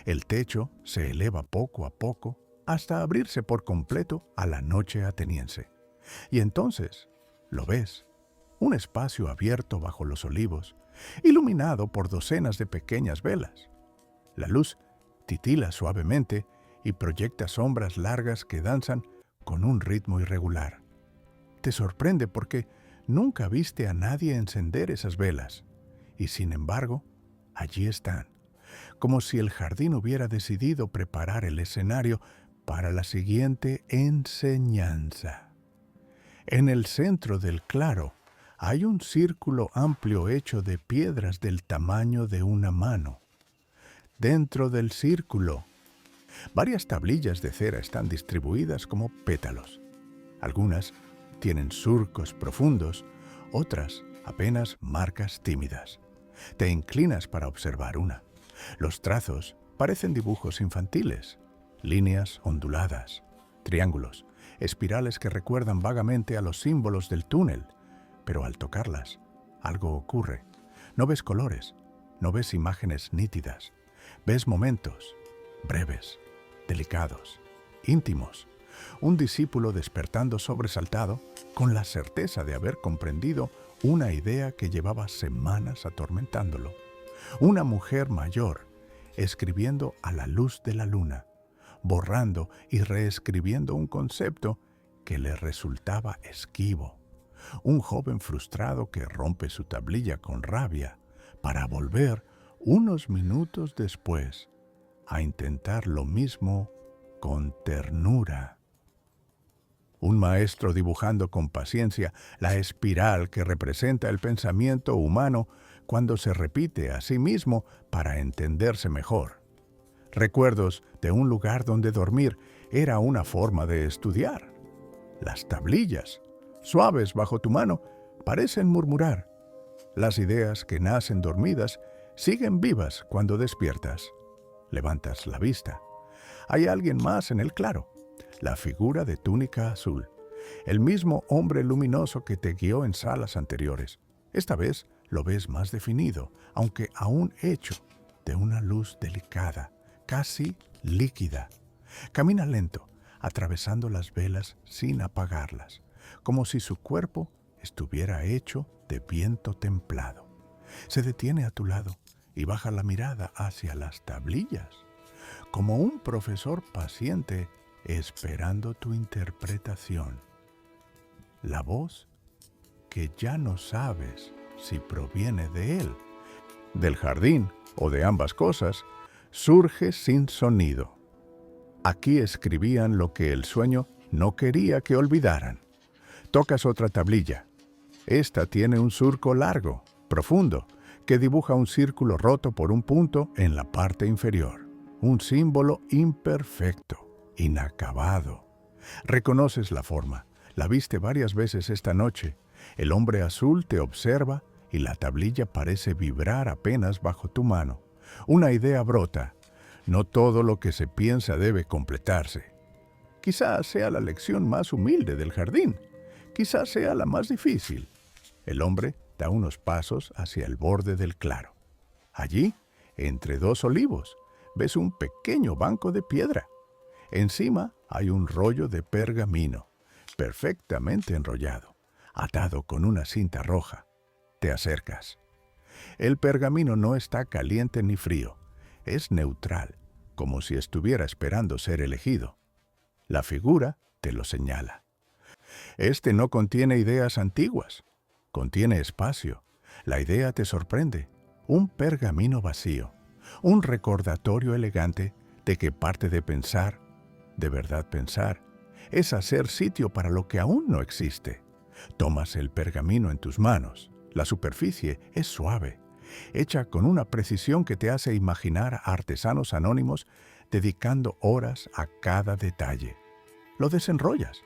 El techo se eleva poco a poco hasta abrirse por completo a la noche ateniense. Y entonces, lo ves, un espacio abierto bajo los olivos, iluminado por docenas de pequeñas velas. La luz titila suavemente y proyecta sombras largas que danzan con un ritmo irregular. Te sorprende porque nunca viste a nadie encender esas velas, y sin embargo, allí están, como si el jardín hubiera decidido preparar el escenario para la siguiente enseñanza. En el centro del claro hay un círculo amplio hecho de piedras del tamaño de una mano. Dentro del círculo, Varias tablillas de cera están distribuidas como pétalos. Algunas tienen surcos profundos, otras apenas marcas tímidas. Te inclinas para observar una. Los trazos parecen dibujos infantiles, líneas onduladas, triángulos, espirales que recuerdan vagamente a los símbolos del túnel, pero al tocarlas, algo ocurre. No ves colores, no ves imágenes nítidas, ves momentos breves, delicados, íntimos. Un discípulo despertando sobresaltado con la certeza de haber comprendido una idea que llevaba semanas atormentándolo. Una mujer mayor escribiendo a la luz de la luna, borrando y reescribiendo un concepto que le resultaba esquivo. Un joven frustrado que rompe su tablilla con rabia para volver unos minutos después a intentar lo mismo con ternura. Un maestro dibujando con paciencia la espiral que representa el pensamiento humano cuando se repite a sí mismo para entenderse mejor. Recuerdos de un lugar donde dormir era una forma de estudiar. Las tablillas, suaves bajo tu mano, parecen murmurar. Las ideas que nacen dormidas siguen vivas cuando despiertas. Levantas la vista. Hay alguien más en el claro. La figura de túnica azul. El mismo hombre luminoso que te guió en salas anteriores. Esta vez lo ves más definido, aunque aún hecho de una luz delicada, casi líquida. Camina lento, atravesando las velas sin apagarlas, como si su cuerpo estuviera hecho de viento templado. Se detiene a tu lado y baja la mirada hacia las tablillas, como un profesor paciente esperando tu interpretación. La voz que ya no sabes si proviene de él, del jardín o de ambas cosas, surge sin sonido. Aquí escribían lo que el sueño no quería que olvidaran. Tocas otra tablilla. Esta tiene un surco largo, profundo, que dibuja un círculo roto por un punto en la parte inferior. Un símbolo imperfecto, inacabado. Reconoces la forma. La viste varias veces esta noche. El hombre azul te observa y la tablilla parece vibrar apenas bajo tu mano. Una idea brota. No todo lo que se piensa debe completarse. Quizás sea la lección más humilde del jardín. Quizás sea la más difícil. El hombre da unos pasos hacia el borde del claro. Allí, entre dos olivos, ves un pequeño banco de piedra. Encima hay un rollo de pergamino, perfectamente enrollado, atado con una cinta roja. Te acercas. El pergamino no está caliente ni frío. Es neutral, como si estuviera esperando ser elegido. La figura te lo señala. Este no contiene ideas antiguas. Contiene espacio. La idea te sorprende. Un pergamino vacío. Un recordatorio elegante de que parte de pensar, de verdad pensar, es hacer sitio para lo que aún no existe. Tomas el pergamino en tus manos. La superficie es suave, hecha con una precisión que te hace imaginar a artesanos anónimos dedicando horas a cada detalle. Lo desenrollas.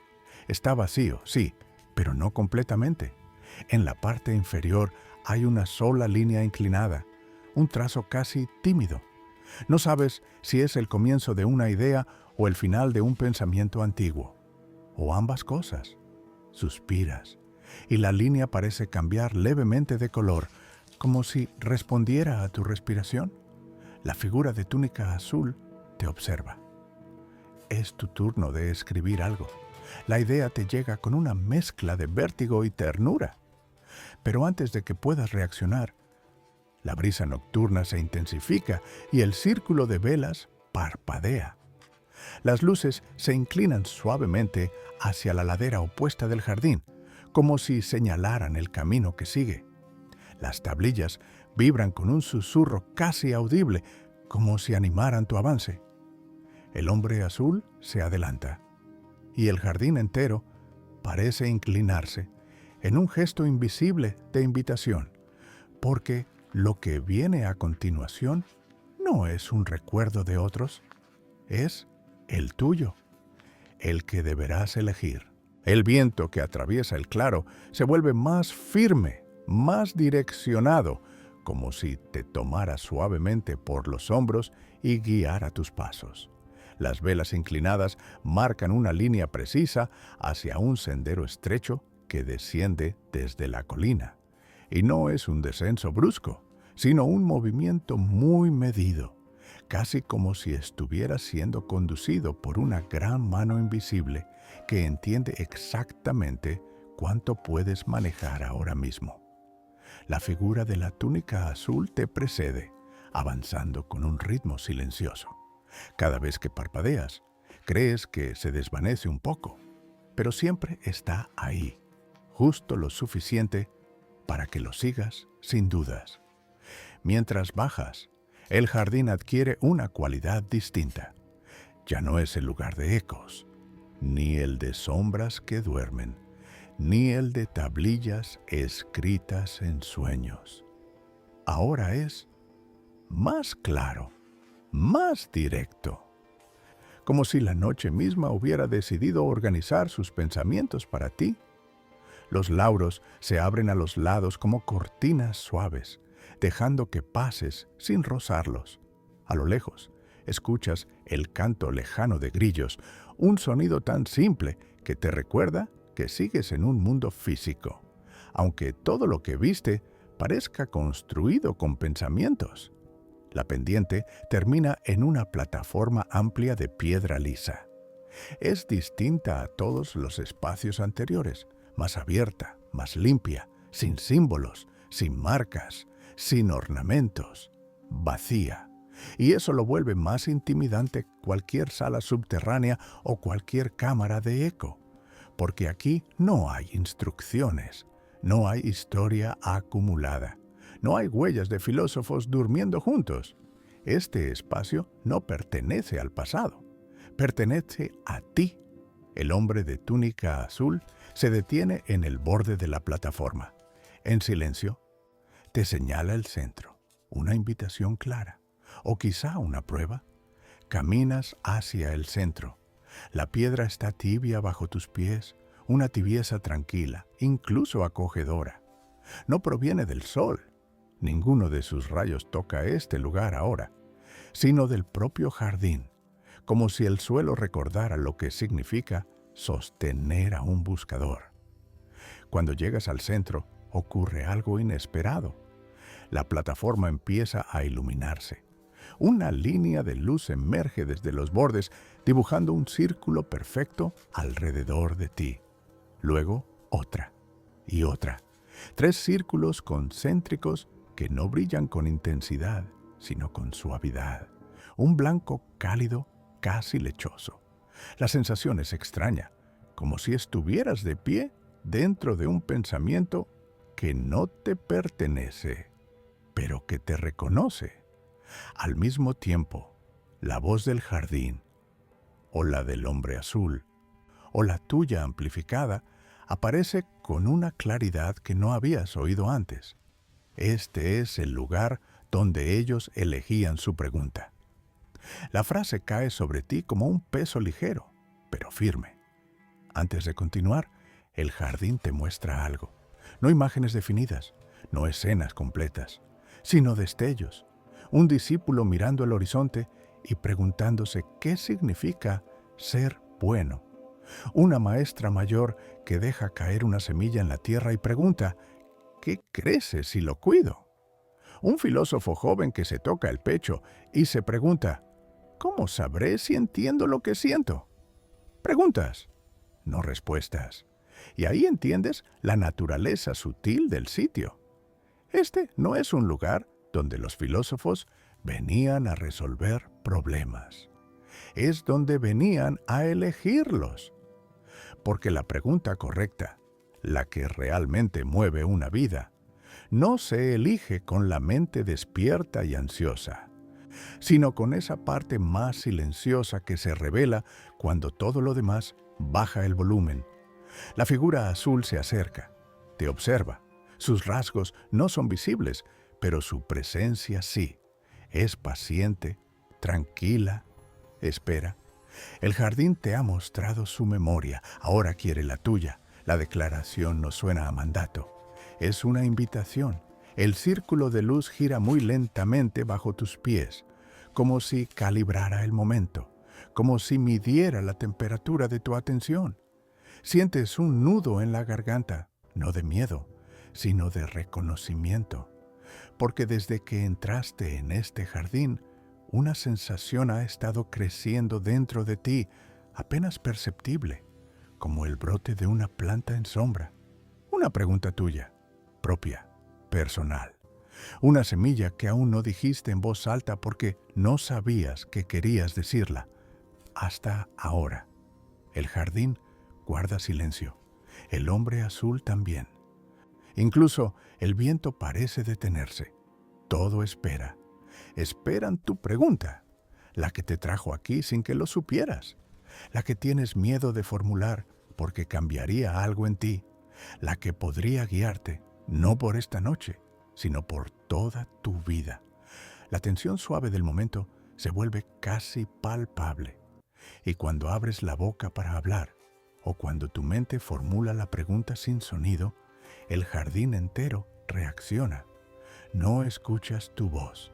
Está vacío, sí, pero no completamente. En la parte inferior hay una sola línea inclinada, un trazo casi tímido. No sabes si es el comienzo de una idea o el final de un pensamiento antiguo, o ambas cosas. Suspiras, y la línea parece cambiar levemente de color, como si respondiera a tu respiración. La figura de túnica azul te observa. Es tu turno de escribir algo. La idea te llega con una mezcla de vértigo y ternura. Pero antes de que puedas reaccionar, la brisa nocturna se intensifica y el círculo de velas parpadea. Las luces se inclinan suavemente hacia la ladera opuesta del jardín, como si señalaran el camino que sigue. Las tablillas vibran con un susurro casi audible, como si animaran tu avance. El hombre azul se adelanta, y el jardín entero parece inclinarse en un gesto invisible de invitación, porque lo que viene a continuación no es un recuerdo de otros, es el tuyo, el que deberás elegir. El viento que atraviesa el claro se vuelve más firme, más direccionado, como si te tomara suavemente por los hombros y guiara tus pasos. Las velas inclinadas marcan una línea precisa hacia un sendero estrecho que desciende desde la colina. Y no es un descenso brusco, sino un movimiento muy medido, casi como si estuviera siendo conducido por una gran mano invisible que entiende exactamente cuánto puedes manejar ahora mismo. La figura de la túnica azul te precede, avanzando con un ritmo silencioso. Cada vez que parpadeas, crees que se desvanece un poco, pero siempre está ahí, justo lo suficiente para que lo sigas sin dudas. Mientras bajas, el jardín adquiere una cualidad distinta. Ya no es el lugar de ecos, ni el de sombras que duermen, ni el de tablillas escritas en sueños. Ahora es más claro, más directo, como si la noche misma hubiera decidido organizar sus pensamientos para ti. Los lauros se abren a los lados como cortinas suaves, dejando que pases sin rozarlos. A lo lejos, escuchas el canto lejano de grillos, un sonido tan simple que te recuerda que sigues en un mundo físico, aunque todo lo que viste parezca construido con pensamientos. La pendiente termina en una plataforma amplia de piedra lisa. Es distinta a todos los espacios anteriores, más abierta, más limpia, sin símbolos, sin marcas, sin ornamentos, vacía. Y eso lo vuelve más intimidante que cualquier sala subterránea o cualquier cámara de eco, porque aquí no hay instrucciones, no hay historia acumulada, no hay huellas de filósofos durmiendo juntos. Este espacio no pertenece al pasado, pertenece a ti. El hombre de túnica azul se detiene en el borde de la plataforma. En silencio, te señala el centro, una invitación clara, o quizá una prueba. Caminas hacia el centro. La piedra está tibia bajo tus pies, una tibieza tranquila, incluso acogedora. No proviene del sol, ninguno de sus rayos toca este lugar ahora, sino del propio jardín, como si el suelo recordara lo que significa sostener a un buscador. Cuando llegas al centro, ocurre algo inesperado. La plataforma empieza a iluminarse. Una línea de luz emerge desde los bordes, dibujando un círculo perfecto alrededor de ti. Luego, otra y otra. 3 círculos concéntricos que no brillan con intensidad, sino con suavidad. Un blanco cálido, casi lechoso. La sensación es extraña, como si estuvieras de pie dentro de un pensamiento que no te pertenece, pero que te reconoce. Al mismo tiempo, la voz del jardín, o la del hombre azul, o la tuya amplificada, aparece con una claridad que no habías oído antes. Este es el lugar donde ellos elegían su pregunta. La frase cae sobre ti como un peso ligero, pero firme. Antes de continuar, el jardín te muestra algo. No imágenes definidas, no escenas completas, sino destellos. Un discípulo mirando el horizonte y preguntándose qué significa ser bueno. Una maestra mayor que deja caer una semilla en la tierra y pregunta, ¿qué crece si lo cuido? Un filósofo joven que se toca el pecho y se pregunta, ¿cómo sabré si entiendo lo que siento? Preguntas, no respuestas. Y ahí entiendes la naturaleza sutil del sitio. Este no es un lugar donde los filósofos venían a resolver problemas. Es donde venían a elegirlos. Porque la pregunta correcta, la que realmente mueve una vida, no se elige con la mente despierta y ansiosa, sino con esa parte más silenciosa que se revela cuando todo lo demás baja el volumen. La figura azul se acerca, te observa. Sus rasgos no son visibles, pero su presencia sí. Es paciente, tranquila, Espera. El jardín te ha mostrado su memoria, ahora quiere la tuya. La declaración no suena a mandato. Es una invitación. El círculo de luz gira muy lentamente bajo tus pies, como si calibrara el momento, como si midiera la temperatura de tu atención. Sientes un nudo en la garganta, no de miedo, sino de reconocimiento, porque desde que entraste en este jardín, una sensación ha estado creciendo dentro de ti, apenas perceptible, como el brote de una planta en sombra. Una pregunta tuya, propia, personal. Una semilla que aún no dijiste en voz alta porque no sabías que querías decirla. Hasta ahora. El jardín guarda silencio. El hombre azul también. Incluso el viento parece detenerse. Todo espera. Esperan tu pregunta, la que te trajo aquí sin que lo supieras, la que tienes miedo de formular porque cambiaría algo en ti, la que podría guiarte, no por esta noche, sino por toda tu vida. La tensión suave del momento se vuelve casi palpable, y cuando abres la boca para hablar, o cuando tu mente formula la pregunta sin sonido, el jardín entero reacciona. No escuchas tu voz,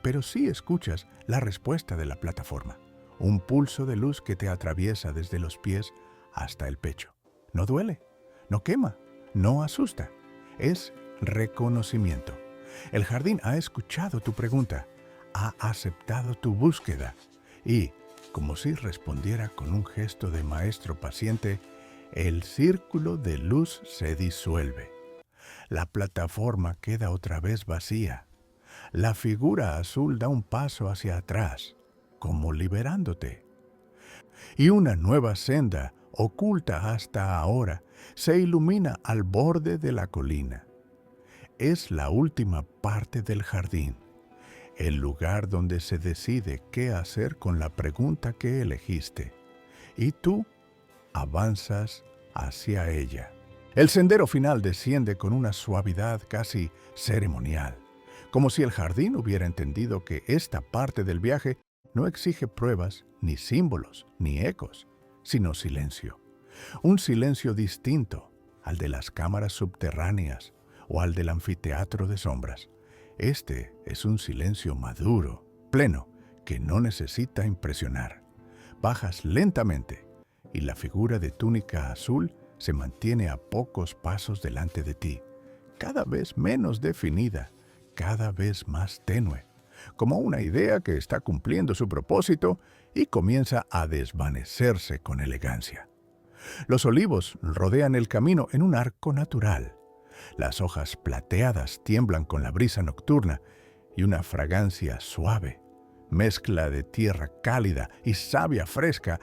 pero sí escuchas la respuesta de la plataforma, un pulso de luz que te atraviesa desde los pies hasta el pecho. No duele, no quema, no asusta, es reconocimiento. El jardín ha escuchado tu pregunta, ha aceptado tu búsqueda y, como si respondiera con un gesto de maestro paciente, el círculo de luz se disuelve. La plataforma queda otra vez vacía. La figura azul da un paso hacia atrás, como liberándote. Y una nueva senda, oculta hasta ahora, se ilumina al borde de la colina. Es la última parte del jardín, el lugar donde se decide qué hacer con la pregunta que elegiste. Y tú avanzas hacia ella. El sendero final desciende con una suavidad casi ceremonial, como si el jardín hubiera entendido que esta parte del viaje no exige pruebas, ni símbolos, ni ecos, sino silencio. Un silencio distinto al de las cámaras subterráneas o al del anfiteatro de sombras. Este es un silencio maduro, pleno, que no necesita impresionar. Bajas lentamente y la figura de túnica azul se mantiene a pocos pasos delante de ti, cada vez menos definida, cada vez más tenue, como una idea que está cumpliendo su propósito y comienza a desvanecerse con elegancia. Los olivos rodean el camino en un arco natural. Las hojas plateadas tiemblan con la brisa nocturna y una fragancia suave, mezcla de tierra cálida y savia fresca,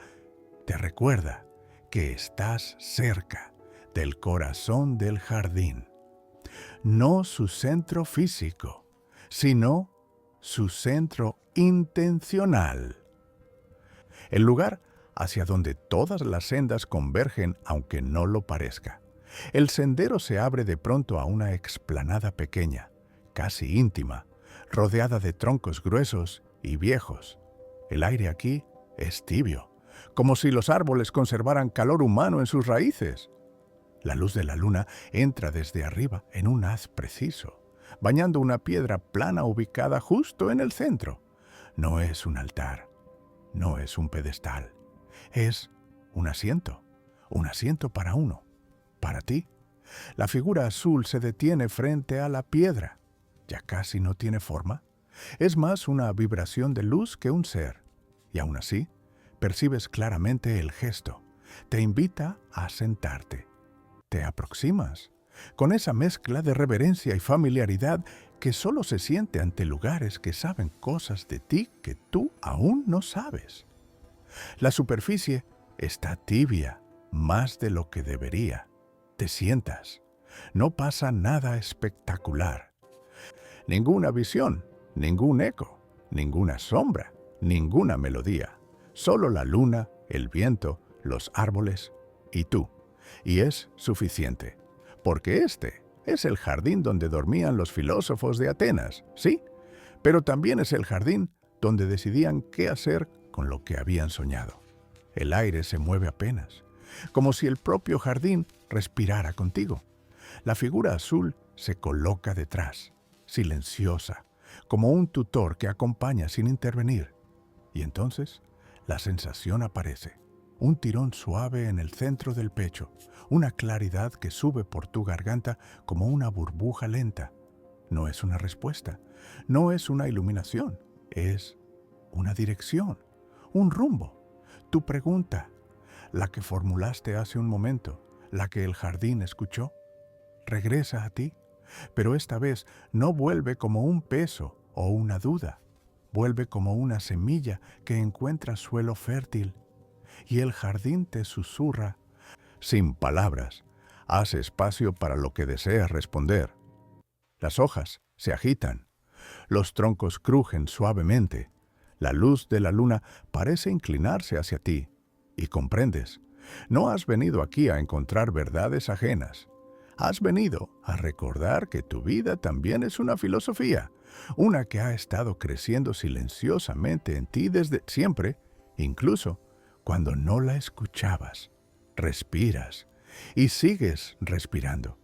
te recuerda que estás cerca del corazón del jardín. No su centro físico, sino su centro intencional. El lugar hacia donde todas las sendas convergen aunque no lo parezca. El sendero se abre de pronto a una explanada pequeña, casi íntima, rodeada de troncos gruesos y viejos. El aire aquí es tibio, como si los árboles conservaran calor humano en sus raíces. La luz de la luna entra desde arriba en un haz preciso, bañando una piedra plana ubicada justo en el centro. No es un altar, no es un pedestal, es un asiento para uno, para ti. La figura azul se detiene frente a la piedra. Ya casi no tiene forma. Es más una vibración de luz que un ser. Y aún así, percibes claramente el gesto. Te invita a sentarte. Te aproximas, con esa mezcla de reverencia y familiaridad que solo se siente ante lugares que saben cosas de ti que tú aún no sabes. La superficie está tibia, más de lo que debería. Te sientas. No pasa nada espectacular. Ninguna visión, ningún eco, ninguna sombra, ninguna melodía. Solo la luna, el viento, los árboles y tú. Y es suficiente, porque este es el jardín donde dormían los filósofos de Atenas, ¿sí? Pero también es el jardín donde decidían qué hacer con lo que habían soñado. El aire se mueve apenas, como si el propio jardín respirara contigo. La figura azul se coloca detrás, silenciosa, como un tutor que acompaña sin intervenir. Y entonces, la sensación aparece. Un tirón suave en el centro del pecho, una claridad que sube por tu garganta como una burbuja lenta. No es una respuesta, no es una iluminación, es una dirección, un rumbo. Tu pregunta, la que formulaste hace un momento, la que el jardín escuchó, regresa a ti, pero esta vez no vuelve como un peso o una duda, vuelve como una semilla que encuentra suelo fértil, y el jardín te susurra, sin palabras, haz espacio para lo que deseas responder. Las hojas se agitan, los troncos crujen suavemente, la luz de la luna parece inclinarse hacia ti, y comprendes, no has venido aquí a encontrar verdades ajenas. Has venido a recordar que tu vida también es una filosofía, una que ha estado creciendo silenciosamente en ti desde siempre, incluso cuando no la escuchabas. Respiras y sigues respirando.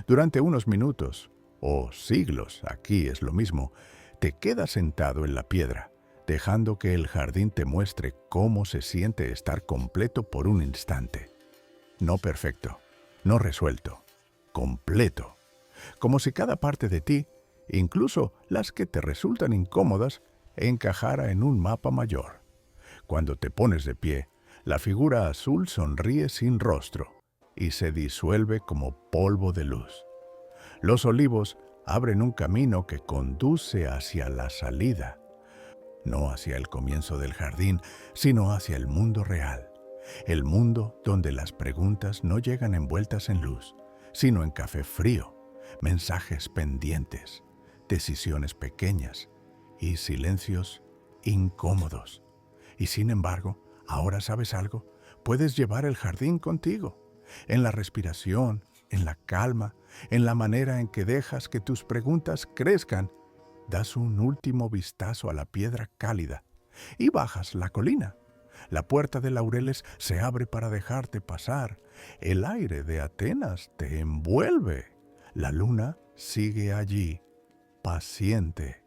Durante unos minutos, o siglos, aquí es lo mismo, te quedas sentado en la piedra, dejando que el jardín te muestre cómo se siente estar completo por un instante. No perfecto, no resuelto, completo. Como si cada parte de ti, incluso las que te resultan incómodas, encajara en un mapa mayor. Cuando te pones de pie, la figura azul sonríe sin rostro y se disuelve como polvo de luz. Los olivos abren un camino que conduce hacia la salida, no hacia el comienzo del jardín, sino hacia el mundo real, el mundo donde las preguntas no llegan envueltas en luz, sino en café frío, mensajes pendientes, decisiones pequeñas y silencios incómodos. Y sin embargo, ahora sabes algo, puedes llevar el jardín contigo, en la respiración, en la calma, en la manera en que dejas que tus preguntas crezcan. Das un último vistazo a la piedra cálida y bajas la colina. La puerta de Laureles se abre para dejarte pasar. El aire de Atenas te envuelve. La luna sigue allí, paciente.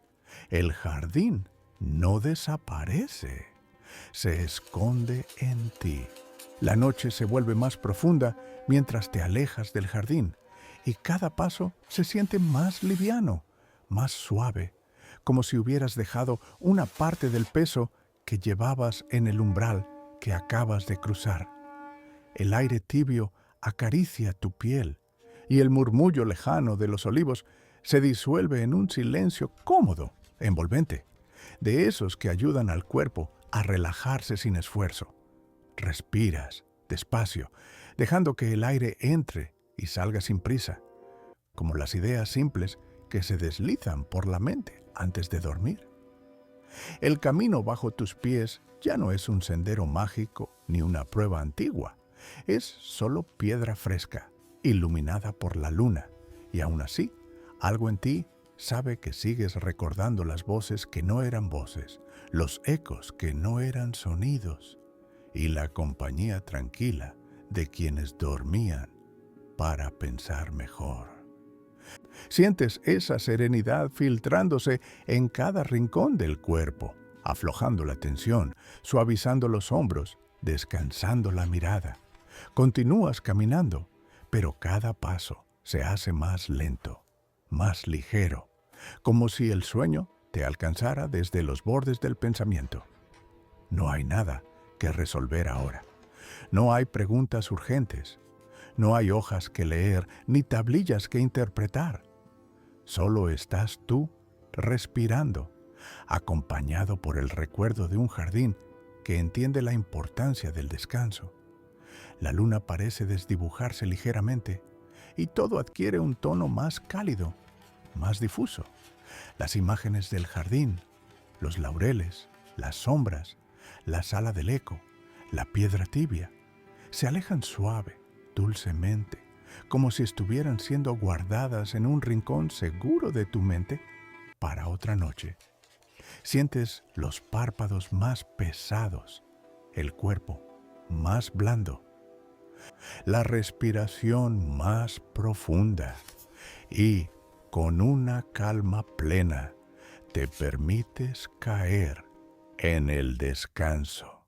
El jardín no desaparece, se esconde en ti. La noche se vuelve más profunda mientras te alejas del jardín y cada paso se siente más liviano, más suave, como si hubieras dejado una parte del peso que llevabas en el umbral que acabas de cruzar. El aire tibio acaricia tu piel y el murmullo lejano de los olivos se disuelve en un silencio cómodo, envolvente, de esos que ayudan al cuerpo a relajarse sin esfuerzo. Respiras despacio, dejando que el aire entre y salga sin prisa, como las ideas simples que se deslizan por la mente antes de dormir. El camino bajo tus pies ya no es un sendero mágico ni una prueba antigua, es solo piedra fresca, iluminada por la luna, y aún así, algo en ti sabe que sigues recordando las voces que no eran voces, los ecos que no eran sonidos, y la compañía tranquila de quienes dormían para pensar mejor. Sientes esa serenidad filtrándose en cada rincón del cuerpo, aflojando la tensión, suavizando los hombros, descansando la mirada. Continúas caminando, pero cada paso se hace más lento, más ligero, como si el sueño te alcanzara desde los bordes del pensamiento. No hay nada que resolver ahora. No hay preguntas urgentes. No hay hojas que leer ni tablillas que interpretar. Solo estás tú respirando, acompañado por el recuerdo de un jardín que entiende la importancia del descanso. La luna parece desdibujarse ligeramente y todo adquiere un tono más cálido, más difuso. Las imágenes del jardín, los laureles, las sombras, la sala del eco, la piedra tibia, se alejan suave, dulcemente, como si estuvieran siendo guardadas en un rincón seguro de tu mente para otra noche. Sientes los párpados más pesados, el cuerpo más blando, la respiración más profunda y, con una calma plena, te permites caer en el descanso.